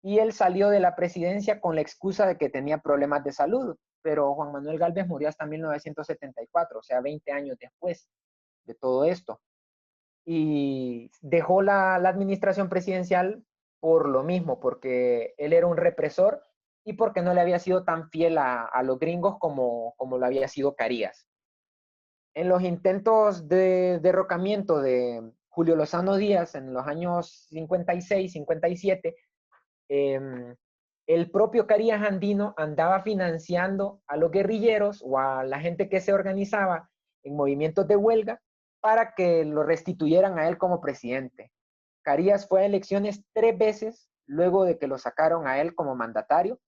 y él salió de la presidencia con la excusa de que tenía problemas de salud, pero Juan Manuel Gálvez murió hasta 1974, o sea, 20 años después de todo esto. Y dejó la administración presidencial por lo mismo, porque él era un represor y porque no le había sido tan fiel a los gringos como lo había sido Carías. En los intentos de derrocamiento de Julio Lozano Díaz en los años 56, 57, el propio Carías Andino andaba financiando a los guerrilleros o a la gente que se organizaba en movimientos de huelga para que lo restituyeran a él como presidente. Carías fue a elecciones 3 veces luego de que lo sacaron a él como mandatario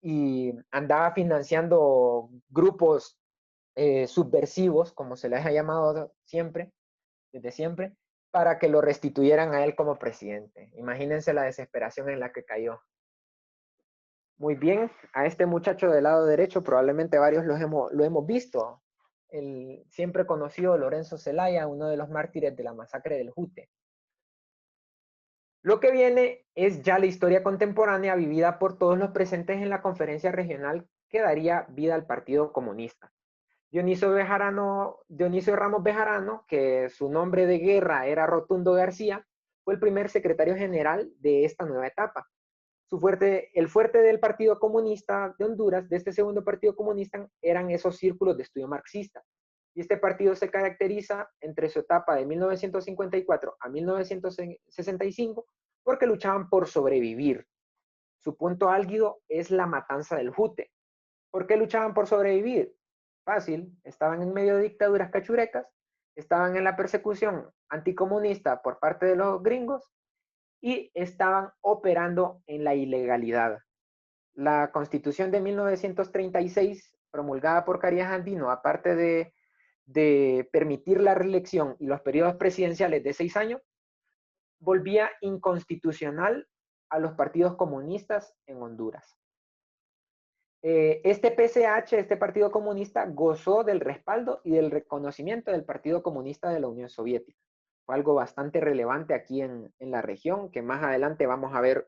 y andaba financiando grupos subversivos, como se les ha llamado siempre, desde siempre, para que lo restituyeran a él como presidente. Imagínense la desesperación en la que cayó. Muy bien, a este muchacho del lado derecho probablemente varios lo hemos visto. El siempre conocido Lorenzo Zelaya, uno de los mártires de la masacre del Jute. Lo que viene es ya la historia contemporánea vivida por todos los presentes en la conferencia regional que daría vida al Partido Comunista. Dionisio Ramos Bejarano, que su nombre de guerra era Rotundo García, fue el primer secretario general de esta nueva etapa. El fuerte del Partido Comunista de Honduras, de este segundo Partido Comunista, eran esos círculos de estudio marxista. Y este partido se caracteriza entre su etapa de 1954 a 1965 porque luchaban por sobrevivir. Su punto álgido es la matanza del Jute. ¿Por qué luchaban por sobrevivir? Fácil, estaban en medio de dictaduras cachurecas, estaban en la persecución anticomunista por parte de los gringos y estaban operando en la ilegalidad. La Constitución de 1936, promulgada por Carías Andino, aparte de permitir la reelección y los periodos presidenciales de 6 años, volvía inconstitucional a los partidos comunistas en Honduras. Este PCH, este Partido Comunista, gozó del respaldo y del reconocimiento del Partido Comunista de la Unión Soviética. Fue algo bastante relevante aquí en la región, que más adelante vamos a ver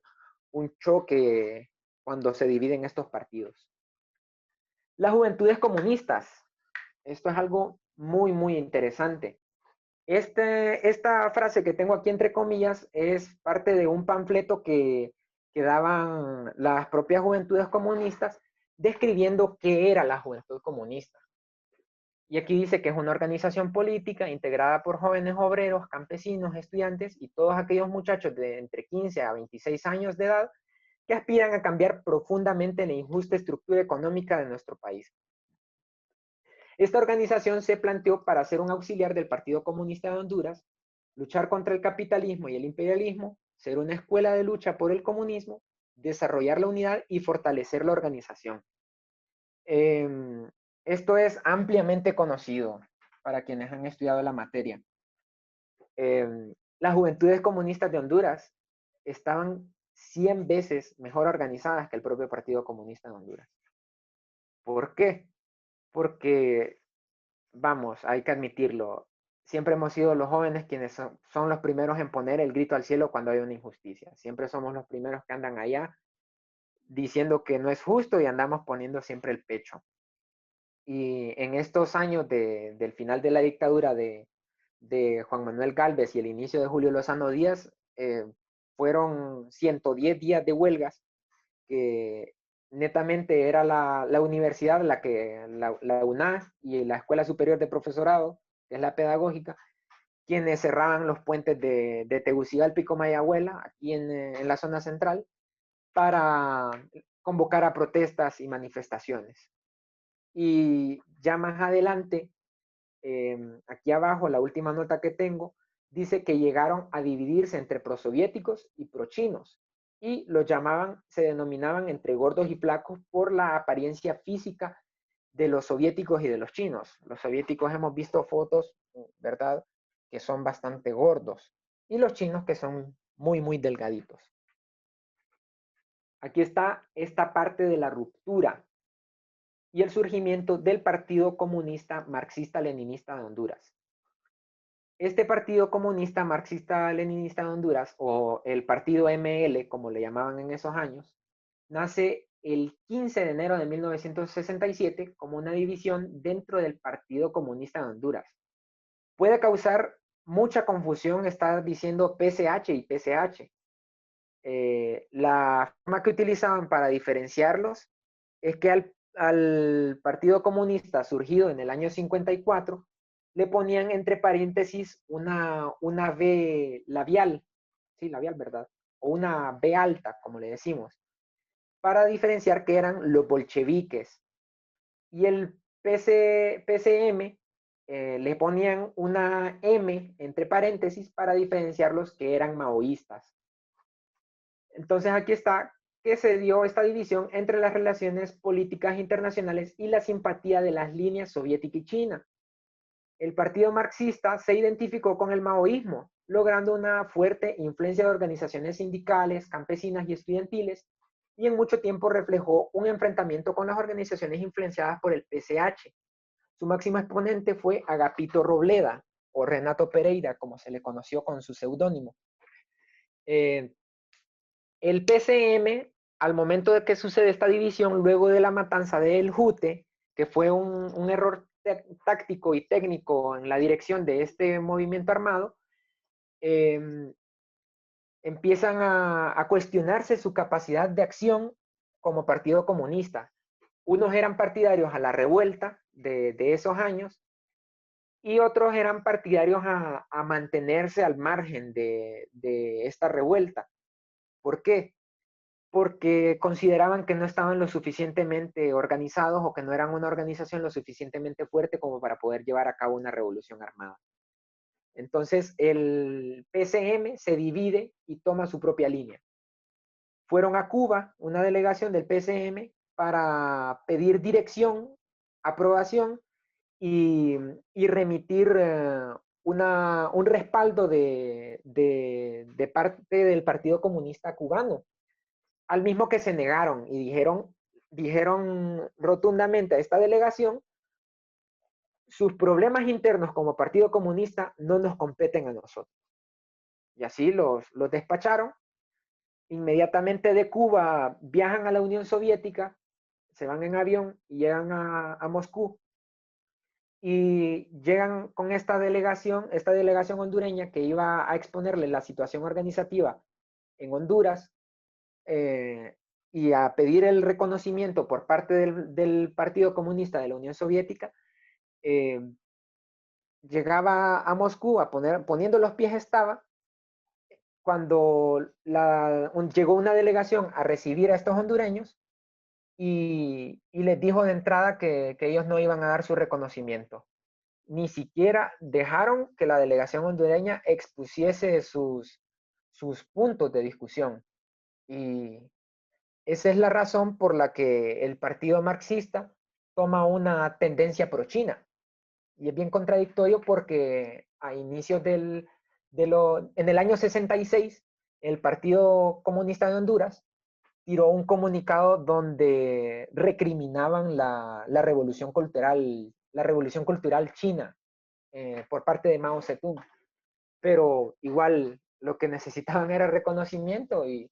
un choque cuando se dividen estos partidos. Las juventudes comunistas. Esto es algo muy, muy interesante. Esta frase que tengo aquí entre comillas es parte de un panfleto que daban las propias juventudes comunistas describiendo qué era la juventud comunista. Y aquí dice que es una organización política integrada por jóvenes obreros, campesinos, estudiantes y todos aquellos muchachos de entre 15 a 26 años de edad que aspiran a cambiar profundamente la injusta estructura económica de nuestro país. Esta organización se planteó para ser un auxiliar del Partido Comunista de Honduras, luchar contra el capitalismo y el imperialismo, ser una escuela de lucha por el comunismo, desarrollar la unidad y fortalecer la organización. Esto es ampliamente conocido para quienes han estudiado la materia. Las juventudes comunistas de Honduras estaban 100 veces mejor organizadas que el propio Partido Comunista de Honduras. ¿Por qué? Porque, vamos, hay que admitirlo, siempre hemos sido los jóvenes quienes son los primeros en poner el grito al cielo cuando hay una injusticia. Siempre somos los primeros que andan allá diciendo que no es justo y andamos poniendo siempre el pecho. Y en estos años del final de la dictadura de Juan Manuel Gálvez y el inicio de Julio Lozano Díaz, fueron 110 días de huelgas que netamente era la universidad, la UNA y la Escuela Superior de Profesorado, que es la pedagógica, quienes cerraban los puentes de Tegucigalpa y Comayagüela, aquí en la zona central, para convocar a protestas y manifestaciones. Y ya más adelante, aquí abajo, la última nota que tengo, dice que llegaron a dividirse entre prosoviéticos y prochinos, y los llamaban, se denominaban entre gordos y flacos por la apariencia física de los soviéticos y de los chinos. Los soviéticos hemos visto fotos, ¿verdad?, que son bastante gordos, y los chinos que son muy, muy delgaditos. Aquí está esta parte de la ruptura y el surgimiento del Partido Comunista Marxista-Leninista de Honduras. Este Partido Comunista Marxista-Leninista de Honduras, o el Partido ML, como le llamaban en esos años, nace el 15 de enero de 1967 como una división dentro del Partido Comunista de Honduras. Puede causar mucha confusión estar diciendo PCH y PCH. La forma que utilizaban para diferenciarlos es que al Partido Comunista surgido en el año 54 le ponían entre paréntesis una B labial, sí, labial, ¿verdad? O una B alta, como le decimos, para diferenciar que eran los bolcheviques. Y el PCM le ponían una M entre paréntesis para diferenciarlos que eran maoístas. Entonces aquí está que se dio esta división entre las relaciones políticas internacionales y la simpatía de las líneas soviética y china. El partido marxista se identificó con el maoísmo, logrando una fuerte influencia de organizaciones sindicales, campesinas y estudiantiles, y en mucho tiempo reflejó un enfrentamiento con las organizaciones influenciadas por el PCH. Su máximo exponente fue Agapito Robleda, o Renato Pereira, como se le conoció con su seudónimo. El PCM, al momento de que sucede esta división, luego de la matanza de El Jute, que fue un error táctico y técnico en la dirección de este movimiento armado, empiezan a cuestionarse su capacidad de acción como partido comunista. Unos eran partidarios a la revuelta de esos años y otros eran partidarios a mantenerse al margen de esta revuelta. ¿Por qué? Porque consideraban que no estaban lo suficientemente organizados o que no eran una organización lo suficientemente fuerte como para poder llevar a cabo una revolución armada. Entonces el PCM se divide y toma su propia línea. Fueron a Cuba una delegación del PCM para pedir dirección, aprobación y remitir un respaldo de parte del Partido Comunista Cubano, al mismo que se negaron y dijeron rotundamente a esta delegación: sus problemas internos como Partido Comunista no nos competen a nosotros. Y así los despacharon. Inmediatamente de Cuba viajan a la Unión Soviética, se van en avión y llegan a Moscú. Y llegan con esta delegación hondureña que iba a exponerle la situación organizativa en Honduras, y a pedir el reconocimiento por parte del Partido Comunista de la Unión Soviética. Llegaba a Moscú, poniendo los pies estaba, cuando llegó una delegación a recibir a estos hondureños y les dijo de entrada que ellos no iban a dar su reconocimiento. Ni siquiera dejaron que la delegación hondureña expusiese sus puntos de discusión. Y esa es la razón por la que el partido marxista toma una tendencia pro-China. Y es bien contradictorio porque a inicios en el año 66 el Partido Comunista de Honduras tiró un comunicado donde recriminaban la revolución cultural china por parte de Mao Zedong. Pero igual lo que necesitaban era reconocimiento y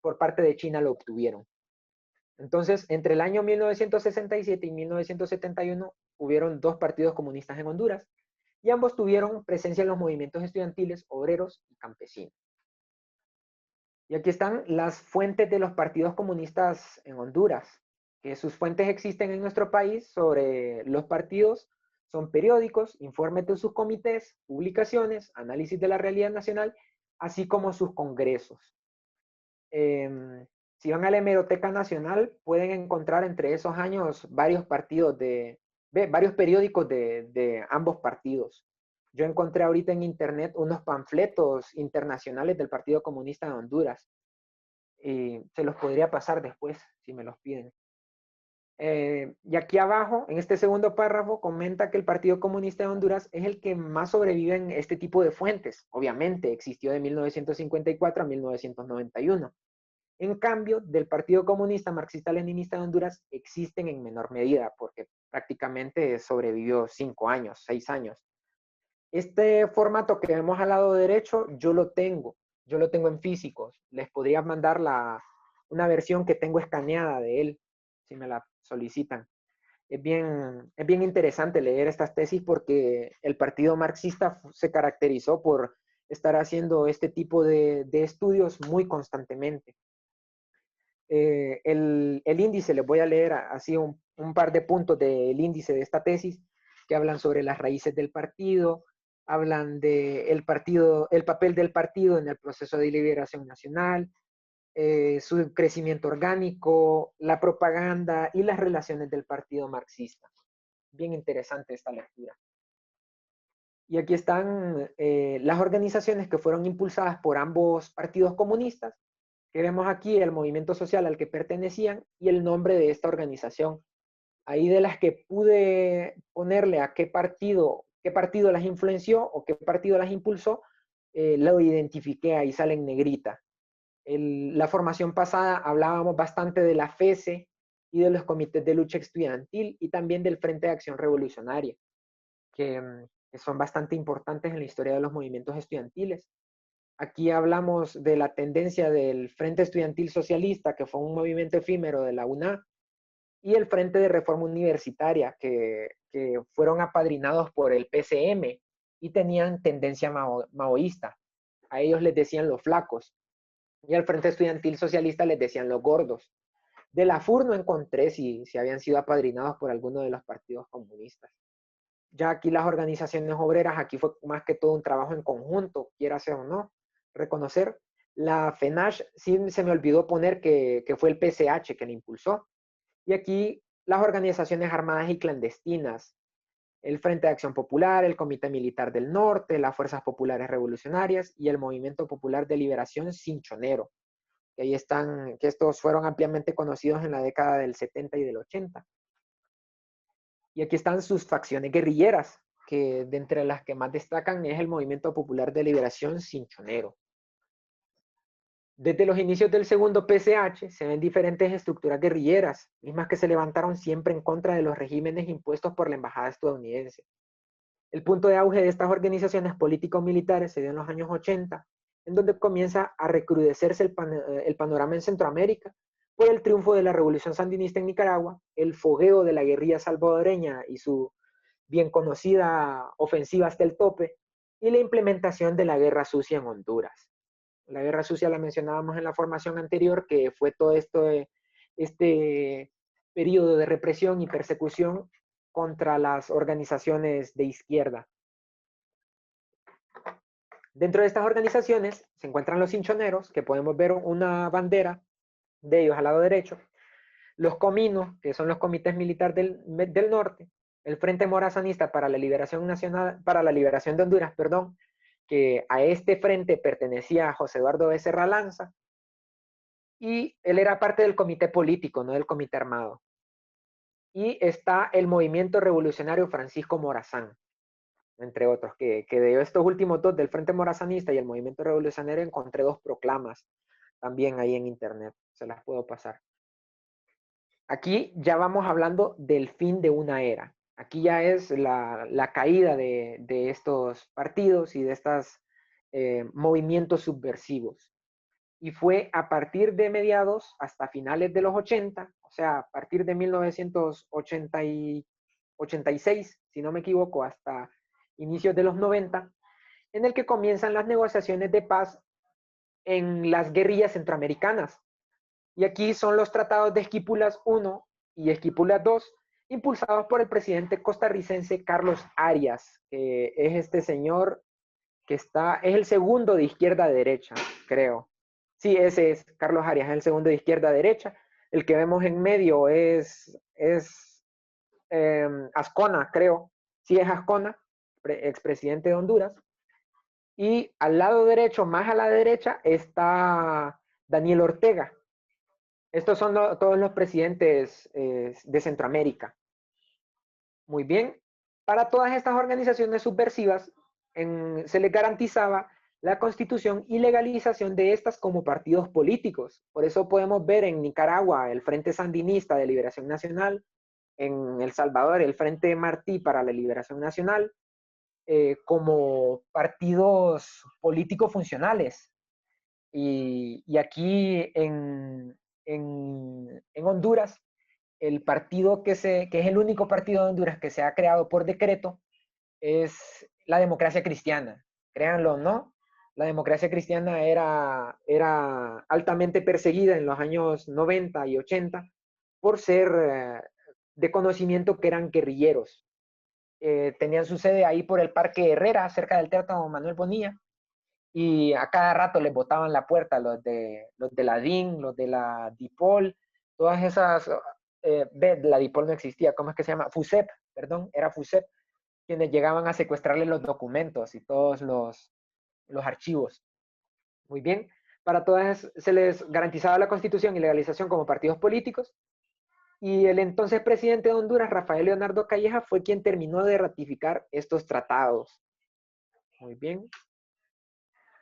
por parte de China lo obtuvieron. Entonces, entre el año 1967 y 1971 hubieron dos partidos comunistas en Honduras y ambos tuvieron presencia en los movimientos estudiantiles, obreros y campesinos. Y aquí están las fuentes de los partidos comunistas en Honduras, que sus fuentes existen en nuestro país sobre los partidos, son periódicos, informes de sus comités, publicaciones, análisis de la realidad nacional, así como sus congresos. Si van a la Hemeroteca Nacional, pueden encontrar entre esos años varios varios periódicos de ambos partidos. Yo encontré ahorita en internet unos panfletos internacionales del Partido Comunista de Honduras. Y se los podría pasar después, si me los piden. Y aquí abajo, en este segundo párrafo, comenta que el Partido Comunista de Honduras es el que más sobrevive en este tipo de fuentes. Obviamente, existió de 1954 a 1991. En cambio, del Partido Comunista Marxista-Leninista de Honduras existen en menor medida, porque prácticamente sobrevivió 5 años, 6 años. Este formato que vemos al lado derecho, yo lo tengo en físicos. Les podría mandar una versión que tengo escaneada de él, si me la solicitan. Es bien interesante leer estas tesis porque el partido marxista se caracterizó por estar haciendo este tipo de estudios muy constantemente. El índice, les voy a leer así un par de puntos del índice de esta tesis que hablan sobre las raíces del partido, hablan del partido, el papel del partido en el proceso de liberación nacional, su crecimiento orgánico, la propaganda y las relaciones del partido marxista. Bien interesante esta lectura. Y aquí están las organizaciones que fueron impulsadas por ambos partidos comunistas, que vemos aquí el movimiento social al que pertenecían y el nombre de esta organización. Ahí de las que pude ponerle a qué partido las influenció o qué partido las impulsó, lo identifiqué, ahí sale en negrita. La formación pasada hablábamos bastante de la FESE y de los comités de lucha estudiantil y también del Frente de Acción Revolucionaria, que son bastante importantes en la historia de los movimientos estudiantiles. Aquí hablamos de la tendencia del Frente Estudiantil Socialista, que fue un movimiento efímero de la UNA, y el Frente de Reforma Universitaria, que fueron apadrinados por el PCM y tenían tendencia maoísta. A ellos les decían los flacos, y al Frente Estudiantil Socialista les decían los gordos. De la FUR no encontré si habían sido apadrinados por alguno de los partidos comunistas. Ya aquí las organizaciones obreras, aquí fue más que todo un trabajo en conjunto, quiera ser o no, reconocer. La FENASH, sí se me olvidó poner que fue el PCH que la impulsó. Y aquí las organizaciones armadas y clandestinas, el Frente de Acción Popular, el Comité Militar del Norte, las Fuerzas Populares Revolucionarias y el Movimiento Popular de Liberación Cinchonero. Que ahí están, que estos fueron ampliamente conocidos en la década del 70 y del 80. Y aquí están sus facciones guerrilleras, que de entre las que más destacan es el Movimiento Popular de Liberación Cinchonero. Desde los inicios del segundo PCH se ven diferentes estructuras guerrilleras, mismas que se levantaron siempre en contra de los regímenes impuestos por la embajada estadounidense. El punto de auge de estas organizaciones político-militares se dio en los años 80, en donde comienza a recrudecerse el panorama en Centroamérica por el triunfo de la revolución sandinista en Nicaragua, el fogueo de la guerrilla salvadoreña y su bien conocida ofensiva hasta el tope, y la implementación de la guerra sucia en Honduras. La guerra sucia la mencionábamos en la formación anterior, que fue todo este periodo de represión y persecución contra las organizaciones de izquierda. Dentro de estas organizaciones se encuentran los cinchoneros, que podemos ver una bandera de ellos al lado derecho, los cominos, que son los comités militares del norte, el Frente Morazanista para la Liberación Nacional, para la Liberación de Honduras, perdón, que a este frente pertenecía a José Eduardo Becerra Lanza, y él era parte del comité político, no del comité armado. Y está el Movimiento Revolucionario Francisco Morazán. entre otros, que de estos últimos dos, del Frente Morazanista y el Movimiento Revolucionario, encontré dos proclamas también ahí en internet, se las puedo pasar. Aquí ya vamos hablando del fin de una era. Aquí ya es la caída de estos partidos y de estos movimientos subversivos. Y fue a partir de mediados hasta finales de los 80, o sea, a partir de 1986, si no me equivoco, hasta inicios de los 90, en el que comienzan las negociaciones de paz en las guerrillas centroamericanas. Y aquí son los tratados de Esquipulas I y Esquipulas II, impulsados por el presidente costarricense Carlos Arias, que es este señor que es el segundo de izquierda a derecha, creo. Sí, ese es Carlos Arias, es el segundo de izquierda a derecha. El que vemos en medio es Azcona, creo. Sí, es Azcona, expresidente de Honduras. Y al lado derecho, más a la derecha, está Daniel Ortega. Estos son todos los presidentes de Centroamérica. Muy bien. Para todas estas organizaciones subversivas se les garantizaba la constitución y legalización de estas como partidos políticos. Por eso podemos ver en Nicaragua el Frente Sandinista de Liberación Nacional, en El Salvador el Frente Martí para la Liberación Nacional, como partidos políticos funcionales. Y aquí en Honduras, el partido que es el único partido de Honduras que se ha creado por decreto es la democracia cristiana. Créanlo o no, la democracia cristiana era altamente perseguida en los años 90 y 80 por ser de conocimiento que eran guerrilleros. Tenían su sede ahí por el Parque Herrera, cerca del Teatro Manuel Bonilla, y a cada rato les botaban la puerta los de la DIN, los de la DIPOL, todas esas, la DIPOL no existía, ¿cómo es que se llama? FUSEP, perdón, era FUSEP, quienes llegaban a secuestrarle los documentos y todos los archivos. Muy bien, para todas se les garantizaba la constitución y legalización como partidos políticos, y el entonces presidente de Honduras, Rafael Leonardo Calleja, fue quien terminó de ratificar estos tratados. Muy bien.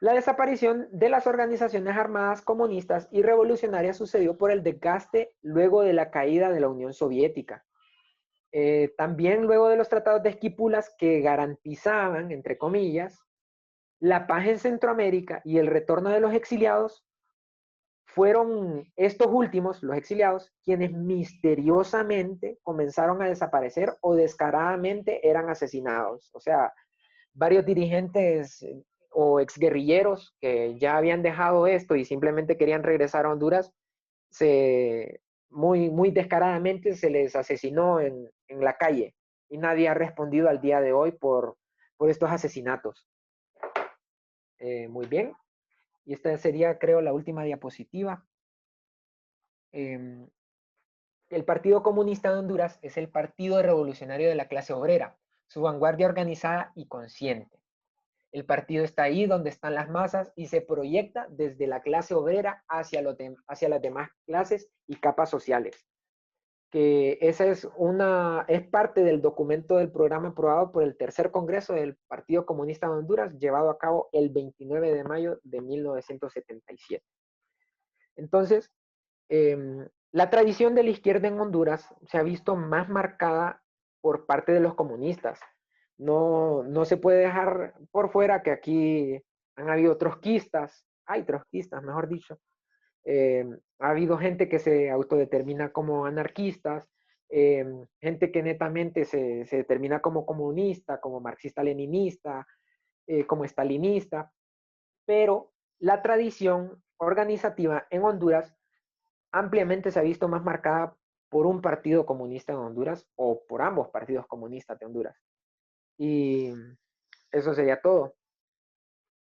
La desaparición de las organizaciones armadas comunistas y revolucionarias sucedió por el desgaste luego de la caída de la Unión Soviética. También luego de los tratados de Esquipulas que garantizaban, entre comillas, la paz en Centroamérica y el retorno de los exiliados, fueron estos últimos, los exiliados, quienes misteriosamente comenzaron a desaparecer o descaradamente eran asesinados. O sea, varios dirigentes o exguerrilleros que ya habían dejado esto y simplemente querían regresar a Honduras, muy descaradamente se les asesinó en la calle y nadie ha respondido al día de hoy por estos asesinatos. Muy bien. Y esta sería, creo, la última diapositiva. El Partido Comunista de Honduras es el partido revolucionario de la clase obrera, su vanguardia organizada y consciente. El partido está ahí donde están las masas y se proyecta desde la clase obrera hacia las demás clases y capas sociales. Que esa es parte del documento del programa aprobado por el tercer congreso del Partido Comunista de Honduras, llevado a cabo el 29 de mayo de 1977. Entonces, la tradición de la izquierda en Honduras se ha visto más marcada por parte de los comunistas. No se puede dejar por fuera que aquí han habido trotskistas, mejor dicho. Ha habido gente que se autodetermina como anarquistas, gente que netamente se determina como comunista, como marxista-leninista, como estalinista, pero la tradición organizativa en Honduras ampliamente se ha visto más marcada por un partido comunista en Honduras o por ambos partidos comunistas de Honduras. Y eso sería todo.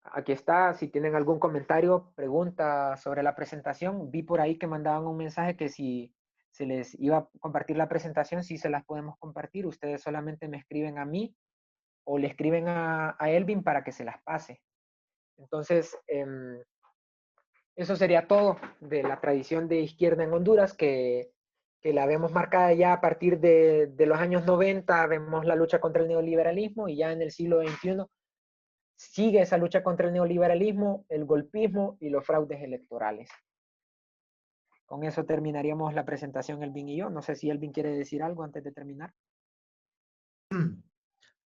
Aquí está, si tienen algún comentario, pregunta sobre la presentación. Vi por ahí que mandaban un mensaje que si se les iba a compartir la presentación, sí se las podemos compartir. Ustedes solamente me escriben a mí o le escriben a Elvin para que se las pase. Entonces, eso sería todo de la tradición de izquierda en Honduras, que que la vemos marcada ya a partir de los años 90, vemos la lucha contra el neoliberalismo, y ya en el siglo XXI sigue esa lucha contra el neoliberalismo, el golpismo y los fraudes electorales. Con eso terminaríamos la presentación, Elvin y yo. No sé si Elvin quiere decir algo antes de terminar.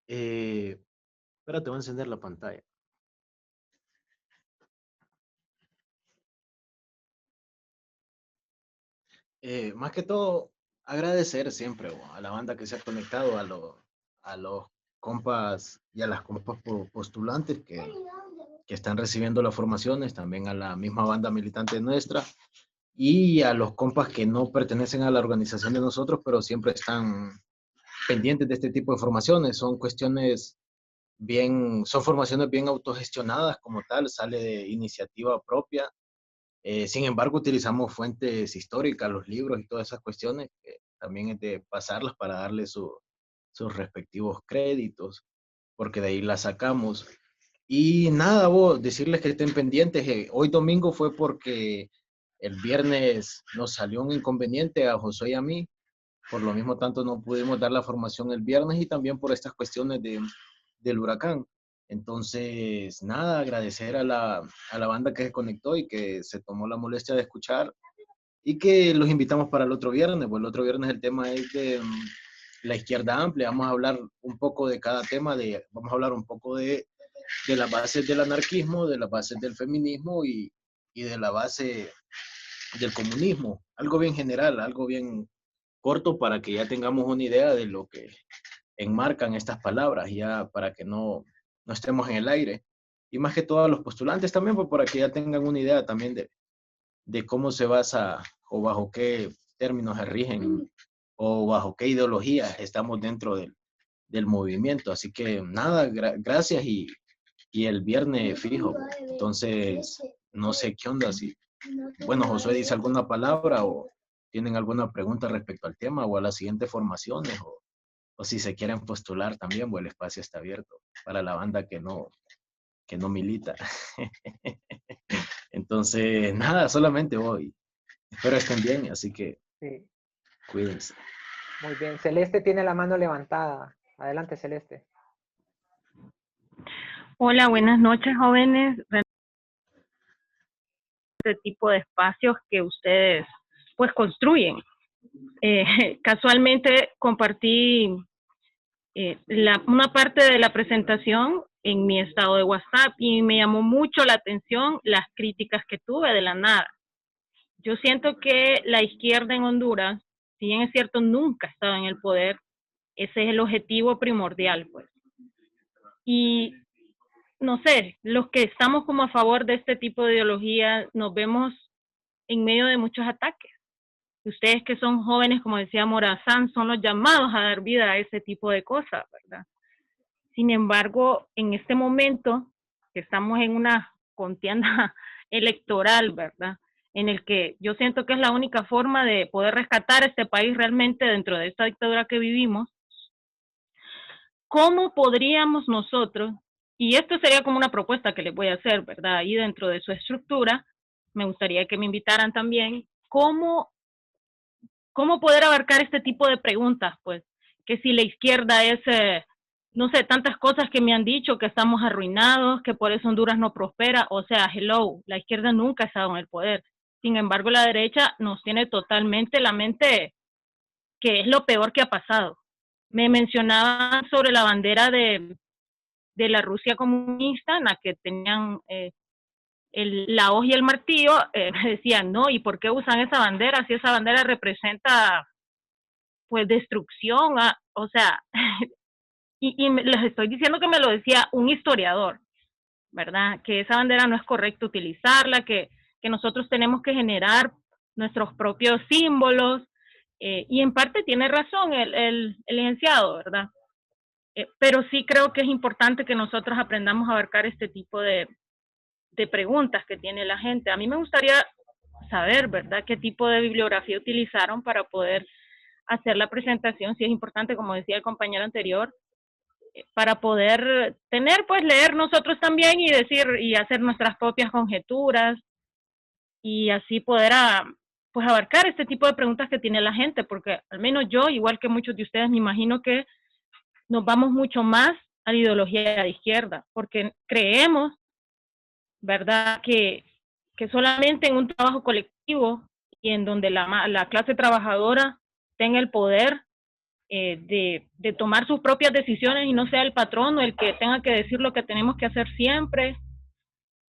Espera, te voy a encender la pantalla. Más que todo, agradecer siempre a la banda que se ha conectado, a los compas y a las compas postulantes que están recibiendo las formaciones, también a la misma banda militante nuestra, y a los compas que no pertenecen a la organización de nosotros, pero siempre están pendientes de este tipo de formaciones. Son formaciones bien autogestionadas como tal, sale de iniciativa propia. Sin embargo, utilizamos fuentes históricas, los libros y todas esas cuestiones, que también es de pasarlas para darle sus respectivos créditos, porque de ahí las sacamos. Y nada, vos, decirles que estén pendientes. Hoy domingo fue porque el viernes nos salió un inconveniente a Josué y a mí, por lo mismo tanto no pudimos dar la formación el viernes, y también por estas cuestiones del huracán. Entonces, nada, agradecer a la banda que se conectó y que se tomó la molestia de escuchar, y que los invitamos para el otro viernes. Pues el otro viernes el tema es de la izquierda amplia. Vamos a hablar un poco de cada tema, vamos a hablar un poco de las bases del anarquismo, de las bases del feminismo y de la base del comunismo. Algo bien general, algo bien corto, para que ya tengamos una idea de lo que enmarcan estas palabras, ya para que no estemos en el aire. Y más que todo los postulantes también, pues para que ya tengan una idea también de cómo se basa o bajo qué términos se rigen o bajo qué ideologías estamos dentro del movimiento. Así que nada, gracias, y el viernes fijo. Entonces, no sé qué onda, si, bueno, Josué dice alguna palabra o tienen alguna pregunta respecto al tema o a las siguientes formaciones, o si se quieren postular también, pues el espacio está abierto para la banda que no milita. Entonces, nada, solamente voy. Espero estén bien, así que Sí. Cuídense. Muy bien. Celeste tiene la mano levantada. Adelante, Celeste. Hola, buenas noches, jóvenes. Este tipo de espacios que ustedes pues construyen. Casualmente compartí una parte de la presentación en mi estado de WhatsApp y me llamó mucho la atención las críticas que tuve de la nada. Yo siento que la izquierda en Honduras, si bien es cierto, nunca ha estado en el poder, ese es el objetivo primordial, pues. Y no sé, los que estamos como a favor de este tipo de ideología nos vemos en medio de muchos ataques. Ustedes que son jóvenes, como decía Morazán, son los llamados a dar vida a ese tipo de cosas, ¿verdad? Sin embargo, en este momento que estamos en una contienda electoral, ¿verdad? En el que yo siento que es la única forma de poder rescatar este país realmente dentro de esta dictadura que vivimos. ¿Cómo podríamos nosotros, y esto sería como una propuesta que les voy a hacer, ¿verdad? Ahí dentro de su estructura, me gustaría que me invitaran también, ¿cómo poder abarcar este tipo de preguntas? Pues, que si la izquierda es, no sé, tantas cosas que me han dicho, que estamos arruinados, que por eso Honduras no prospera. O sea, hello, la izquierda nunca ha estado en el poder. Sin embargo, la derecha nos tiene totalmente la mente que es lo peor que ha pasado. Me mencionaban sobre la bandera de la Rusia comunista, en la que tenían la hoz y el martillo. Me decían, no, ¿y por qué usan esa bandera si esa bandera representa pues destrucción? O sea, y les estoy diciendo que me lo decía un historiador, ¿verdad? Que esa bandera no es correcto utilizarla, que nosotros tenemos que generar nuestros propios símbolos, y en parte tiene razón el licenciado, ¿verdad? Pero sí creo que es importante que nosotros aprendamos a abarcar este tipo de preguntas que tiene la gente. A mí me gustaría saber, ¿verdad?, qué tipo de bibliografía utilizaron para poder hacer la presentación. Sí es importante, como decía el compañero anterior, para poder tener, pues, leer nosotros también y decir y hacer nuestras propias conjeturas y así poder pues abarcar este tipo de preguntas que tiene la gente, porque al menos yo, igual que muchos de ustedes, me imagino que nos vamos mucho más a la ideología de izquierda, porque creemos, ¿verdad?, que solamente en un trabajo colectivo y en donde la clase trabajadora tenga el poder de tomar sus propias decisiones y no sea el patrón o el que tenga que decir lo que tenemos que hacer siempre,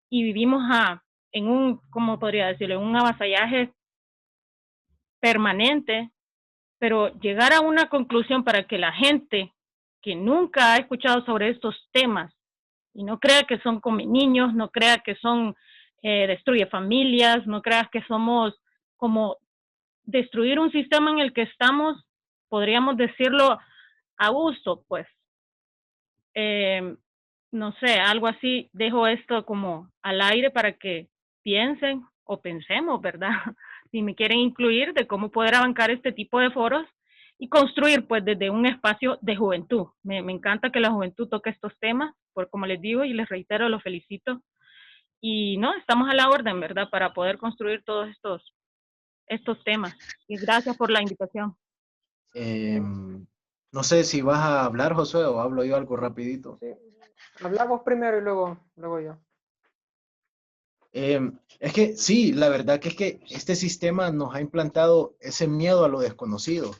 y vivimos en un, ¿cómo podría decirlo?, en un avasallaje permanente, pero llegar a una conclusión para que la gente que nunca ha escuchado sobre estos temas y no crea que son come niños, no crea que son destruye familias, no creas que somos como destruir un sistema en el que estamos, podríamos decirlo, a gusto, pues. No sé, algo así, dejo esto como al aire para que piensen o pensemos, ¿verdad? Si me quieren incluir, de cómo poder abancar este tipo de foros y construir pues desde un espacio de juventud. Me encanta que la juventud toque estos temas, por como les digo y les reitero, los felicito. Y no, estamos a la orden, ¿verdad? Para poder construir todos estos temas. Y gracias por la invitación. No sé si vas a hablar, Josué, o hablo yo algo rapidito. Sí. Hablamos primero y luego yo. Es que sí, la verdad que es que este sistema nos ha implantado ese miedo a lo desconocido,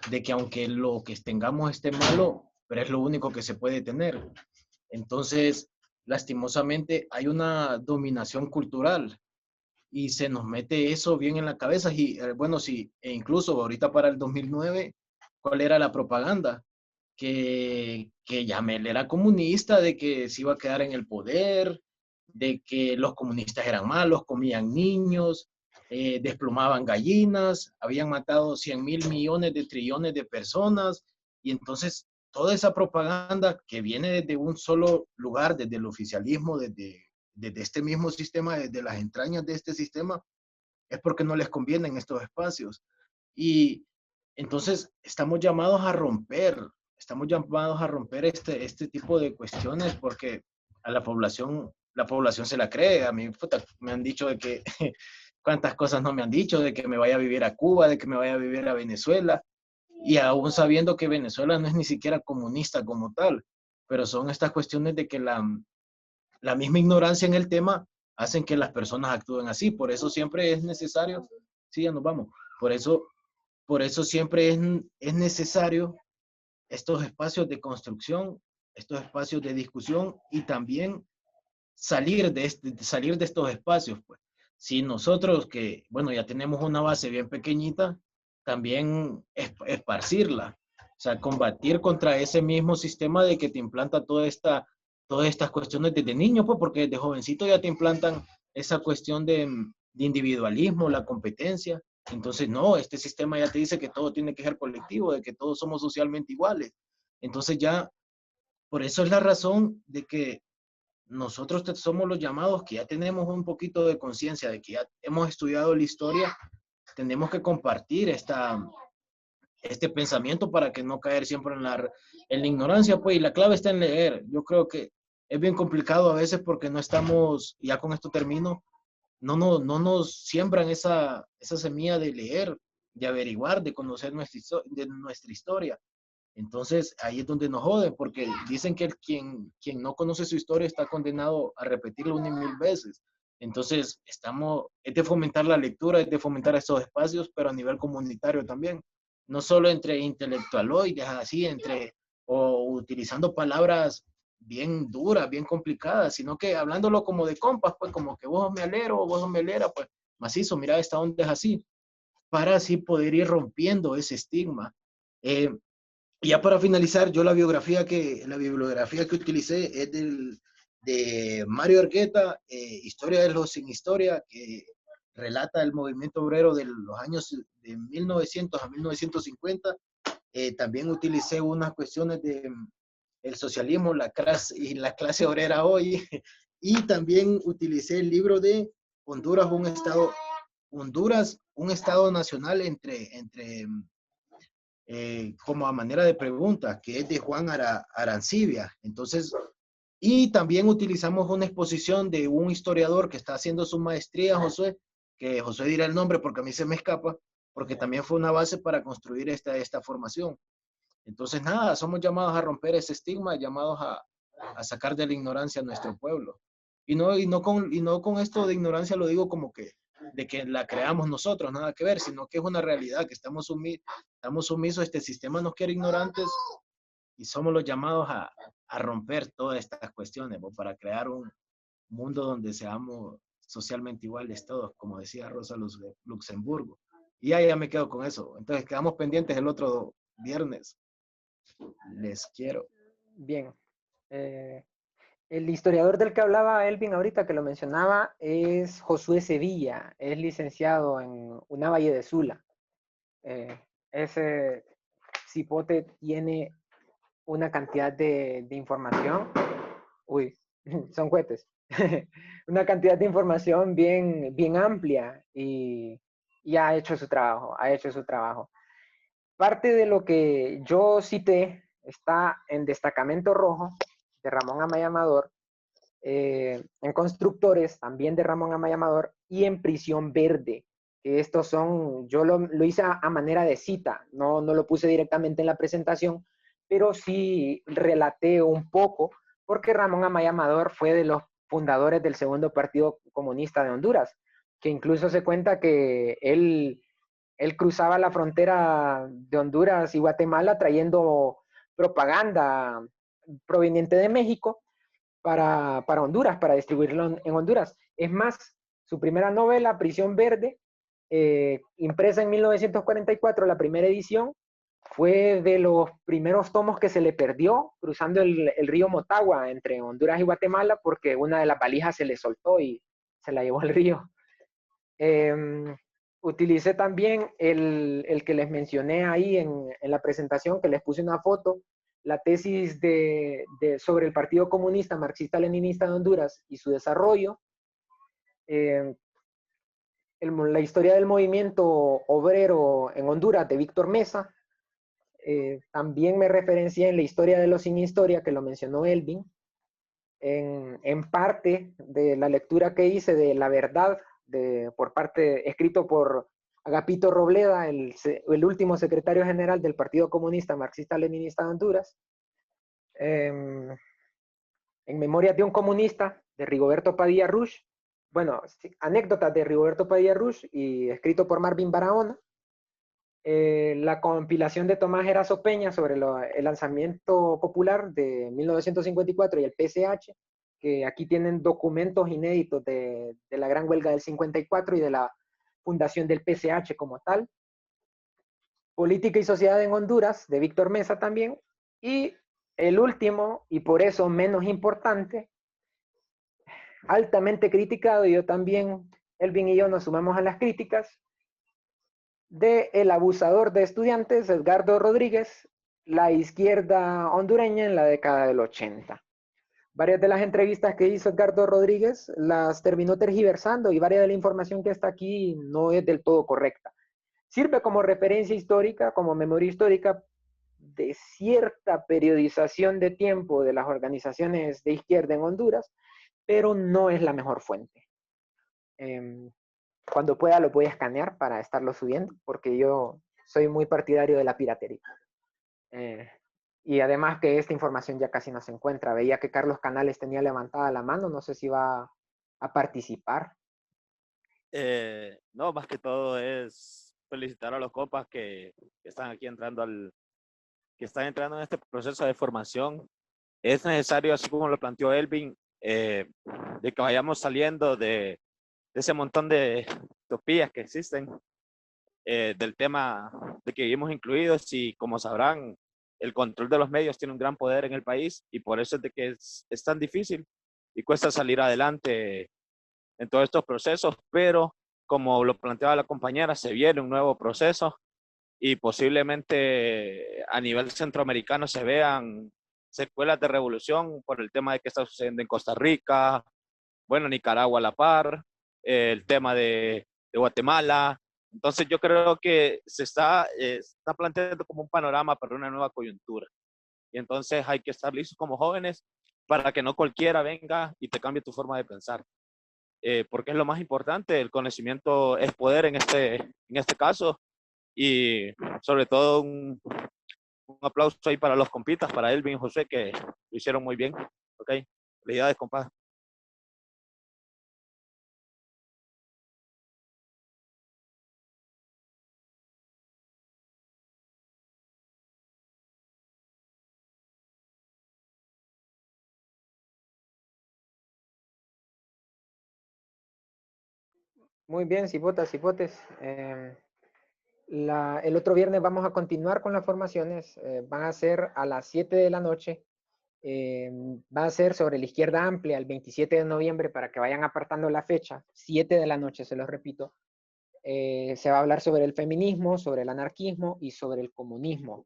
de que aunque lo que tengamos esté malo, pero es lo único que se puede tener. Entonces, lastimosamente, hay una dominación cultural y se nos mete eso bien en la cabeza. Y bueno, sí, e incluso ahorita para el 2009, ¿cuál era la propaganda? Que Yamel era comunista, de que se iba a quedar en el poder, de que los comunistas eran malos, comían niños, desplumaban gallinas, habían matado 100.000 millones de trillones de personas, y entonces toda esa propaganda que viene desde un solo lugar, desde el oficialismo, desde este mismo sistema, desde las entrañas de este sistema, es porque no les convienen estos espacios. Y entonces estamos llamados a romper este tipo de cuestiones porque a la población se la cree. A mí me han dicho de que cuántas cosas no me han dicho, de que me vaya a vivir a Cuba, de que me vaya a vivir a Venezuela, y aún sabiendo que Venezuela no es ni siquiera comunista como tal, pero son estas cuestiones de que la misma ignorancia en el tema hacen que las personas actúen así. Por eso siempre es necesario, sí, ya nos vamos, por eso siempre es necesario estos espacios de construcción, estos espacios de discusión y también salir de estos espacios. Pues. Si nosotros que, bueno, ya tenemos una base bien pequeñita, también esparcirla, o sea, combatir contra ese mismo sistema de que te implanta todas estas cuestiones desde niño, pues, porque desde jovencito ya te implantan esa cuestión de individualismo, la competencia. Entonces, no, este sistema ya te dice que todo tiene que ser colectivo, de que todos somos socialmente iguales. Entonces ya, por eso es la razón de que nosotros somos los llamados que ya tenemos un poquito de conciencia, de que ya hemos estudiado la historia, tenemos que compartir este pensamiento para que no caer siempre en la ignorancia, pues, y la clave está en leer. Yo creo que es bien complicado a veces porque no estamos, ya con esto termino, no nos siembran esa semilla de leer, de averiguar, de conocer nuestra historia. Entonces, ahí es donde nos joden, porque dicen que quien no conoce su historia está condenado a repetirlo 1,000 veces. Entonces, es de fomentar la lectura, es de fomentar estos espacios, pero a nivel comunitario también. No solo entre intelectualoides, así, o utilizando palabras bien duras, bien complicadas, sino que hablándolo como de compas, pues como que vos me alero o vos me alera, pues macizo, mira, esta onda es así, para así poder ir rompiendo ese estigma. Y ya para finalizar, yo la bibliografía que utilicé es de Mario Argueta, Historia de los sin historia, que relata el movimiento obrero de los años de 1900 a 1950. También utilicé unas cuestiones de el socialismo y la clase obrera hoy. Y también utilicé el libro de Honduras, un estado nacional como a manera de pregunta, que es de Juan Arancibia. Entonces, y también utilizamos una exposición de un historiador que está haciendo su maestría, Josué, que José dirá el nombre porque a mí se me escapa, porque también fue una base para construir esta formación. Entonces, nada, somos llamados a romper ese estigma, llamados a sacar de la ignorancia a nuestro pueblo. Y no con esto de ignorancia lo digo como que de que la creamos nosotros, nada que ver, sino que es una realidad, que estamos sumisos, este sistema nos quiere ignorantes y somos los llamados a romper todas estas cuestiones, ¿no? Para crear un mundo donde seamos socialmente iguales todos, como decía Rosa Luxemburgo. Y ya me quedo con eso. Entonces quedamos pendientes el otro viernes. Les quiero. Bien. El historiador del que hablaba Elvin ahorita, que lo mencionaba, es Josué Sevilla. Es licenciado en una Valle de Sula. Ese cipote tiene una cantidad de información. Uy, son cohetes. Una cantidad de información bien amplia y ha hecho su trabajo, Parte de lo que yo cité está en Destacamento Rojo de Ramón Amaya Amador, en Constructores también de Ramón Amaya Amador y en Prisión Verde. Que estos son, yo lo hice a manera de cita, no lo puse directamente en la presentación, pero sí relaté un poco, porque Ramón Amaya Amador fue de los fundadores del segundo Partido Comunista de Honduras, que incluso se cuenta que él cruzaba la frontera de Honduras y Guatemala trayendo propaganda proveniente de México para Honduras, para distribuirlo en Honduras. Es más, su primera novela, Prisión Verde, impresa en 1944, la primera edición, fue de los primeros tomos que se le perdió cruzando el río Motagua entre Honduras y Guatemala porque una de las valijas se le soltó y se la llevó el río. Utilicé también el que les mencioné ahí en la presentación, que les puse una foto, la tesis sobre el Partido Comunista Marxista-Leninista de Honduras y su desarrollo, la historia del movimiento obrero en Honduras de Víctor Mesa. También me referencié en la historia de los sin historia, que lo mencionó Elvin, en parte de la lectura que hice de La Verdad, escrito por Agapito Robleda, el último secretario general del Partido Comunista Marxista-Leninista de Honduras, en Memorias de un Comunista, de Rigoberto Padilla Rush, bueno, anécdotas de Rigoberto Padilla Rush, y escrito por Marvin Barahona, la compilación de Tomás Erazo Peña sobre el lanzamiento popular de 1954 y el PSH, que aquí tienen documentos inéditos de la gran huelga del 54 y de la fundación del PSH como tal. Política y Sociedad en Honduras, de Víctor Mesa también. Y el último, y por eso menos importante, altamente criticado, y yo también, Elvin y yo nos sumamos a las críticas, de El abusador de estudiantes, Edgardo Rodríguez, la izquierda hondureña en la década del 80. Varias de las entrevistas que hizo Edgardo Rodríguez las terminó tergiversando y varias de la información que está aquí no es del todo correcta. Sirve como referencia histórica, como memoria histórica de cierta periodización de tiempo de las organizaciones de izquierda en Honduras, pero no es la mejor fuente. Cuando pueda lo voy a escanear para estarlo subiendo, porque yo soy muy partidario de la piratería. Y además que esta información ya casi no se encuentra. Veía que Carlos Canales tenía levantada la mano, no sé si va a participar. No, más que todo es felicitar a los compas que están aquí que están entrando en este proceso de formación. Es necesario, así como lo planteó Elvin, de que vayamos saliendo de ese montón de utopías que existen, del tema de que vivimos incluidos, y como sabrán, el control de los medios tiene un gran poder en el país, y por eso es de que es tan difícil y cuesta salir adelante en todos estos procesos, pero como lo planteaba la compañera, se viene un nuevo proceso y posiblemente a nivel centroamericano se vean secuelas de revolución por el tema de que está sucediendo en Costa Rica, bueno, Nicaragua a la par, el tema de Guatemala. Entonces yo creo que se está planteando como un panorama para una nueva coyuntura. Y entonces hay que estar listos como jóvenes para que no cualquiera venga y te cambie tu forma de pensar. porque es lo más importante. El conocimiento es poder en este caso. Y sobre todo un aplauso ahí para los compitas, para Elvin y José, que lo hicieron muy bien. Ok, felicidades, compa. Muy bien, cipotas, cipotes. El otro viernes vamos a continuar con las formaciones. Van a ser a las 7 de la noche. Va a ser sobre la izquierda amplia el 27 de noviembre para que vayan apartando la fecha. 7 de la noche, se los repito. Se va a hablar sobre el feminismo, sobre el anarquismo y sobre el comunismo.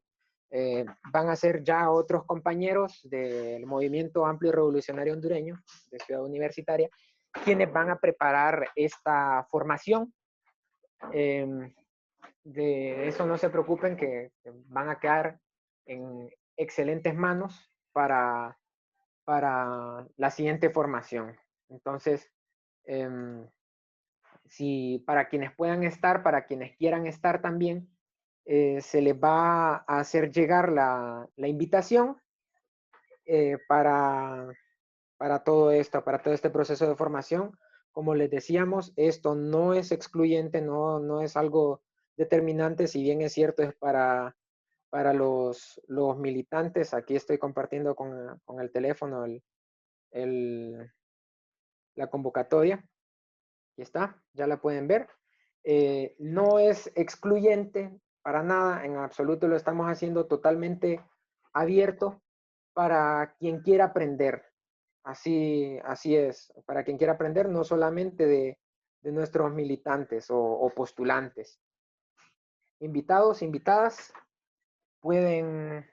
Van a ser ya otros compañeros del Movimiento Amplio y Revolucionario Hondureño de Ciudad Universitaria quienes van a preparar esta formación. De eso no se preocupen, que van a quedar en excelentes manos para la siguiente formación. Entonces, si para quienes puedan estar, para quienes quieran estar también, se les va a hacer llegar la invitación para todo esto, para todo este proceso de formación. Como les decíamos, esto no es excluyente, no es algo determinante, si bien es cierto, es para los militantes. Aquí estoy compartiendo con el teléfono la convocatoria. Aquí está, ya la pueden ver. No es excluyente para nada, en absoluto lo estamos haciendo totalmente abierto para quien quiera aprender. Así es, para quien quiera aprender, no solamente de nuestros militantes o postulantes. Invitados, invitadas, pueden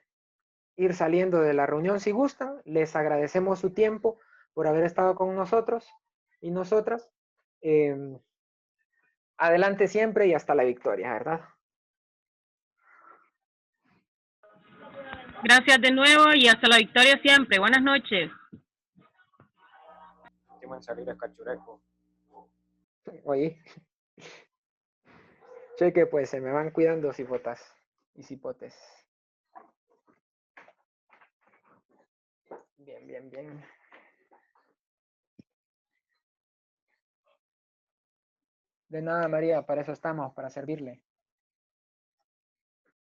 ir saliendo de la reunión si gustan. Les agradecemos su tiempo por haber estado con nosotros y nosotras. Adelante siempre y hasta la victoria, ¿verdad? Gracias de nuevo y hasta la victoria siempre. Buenas noches. En salir a Cachureco. Oye, cheque, pues se me van cuidando, cipotas y cipotes. Bien, bien, bien. De nada, María, para eso estamos, para servirle.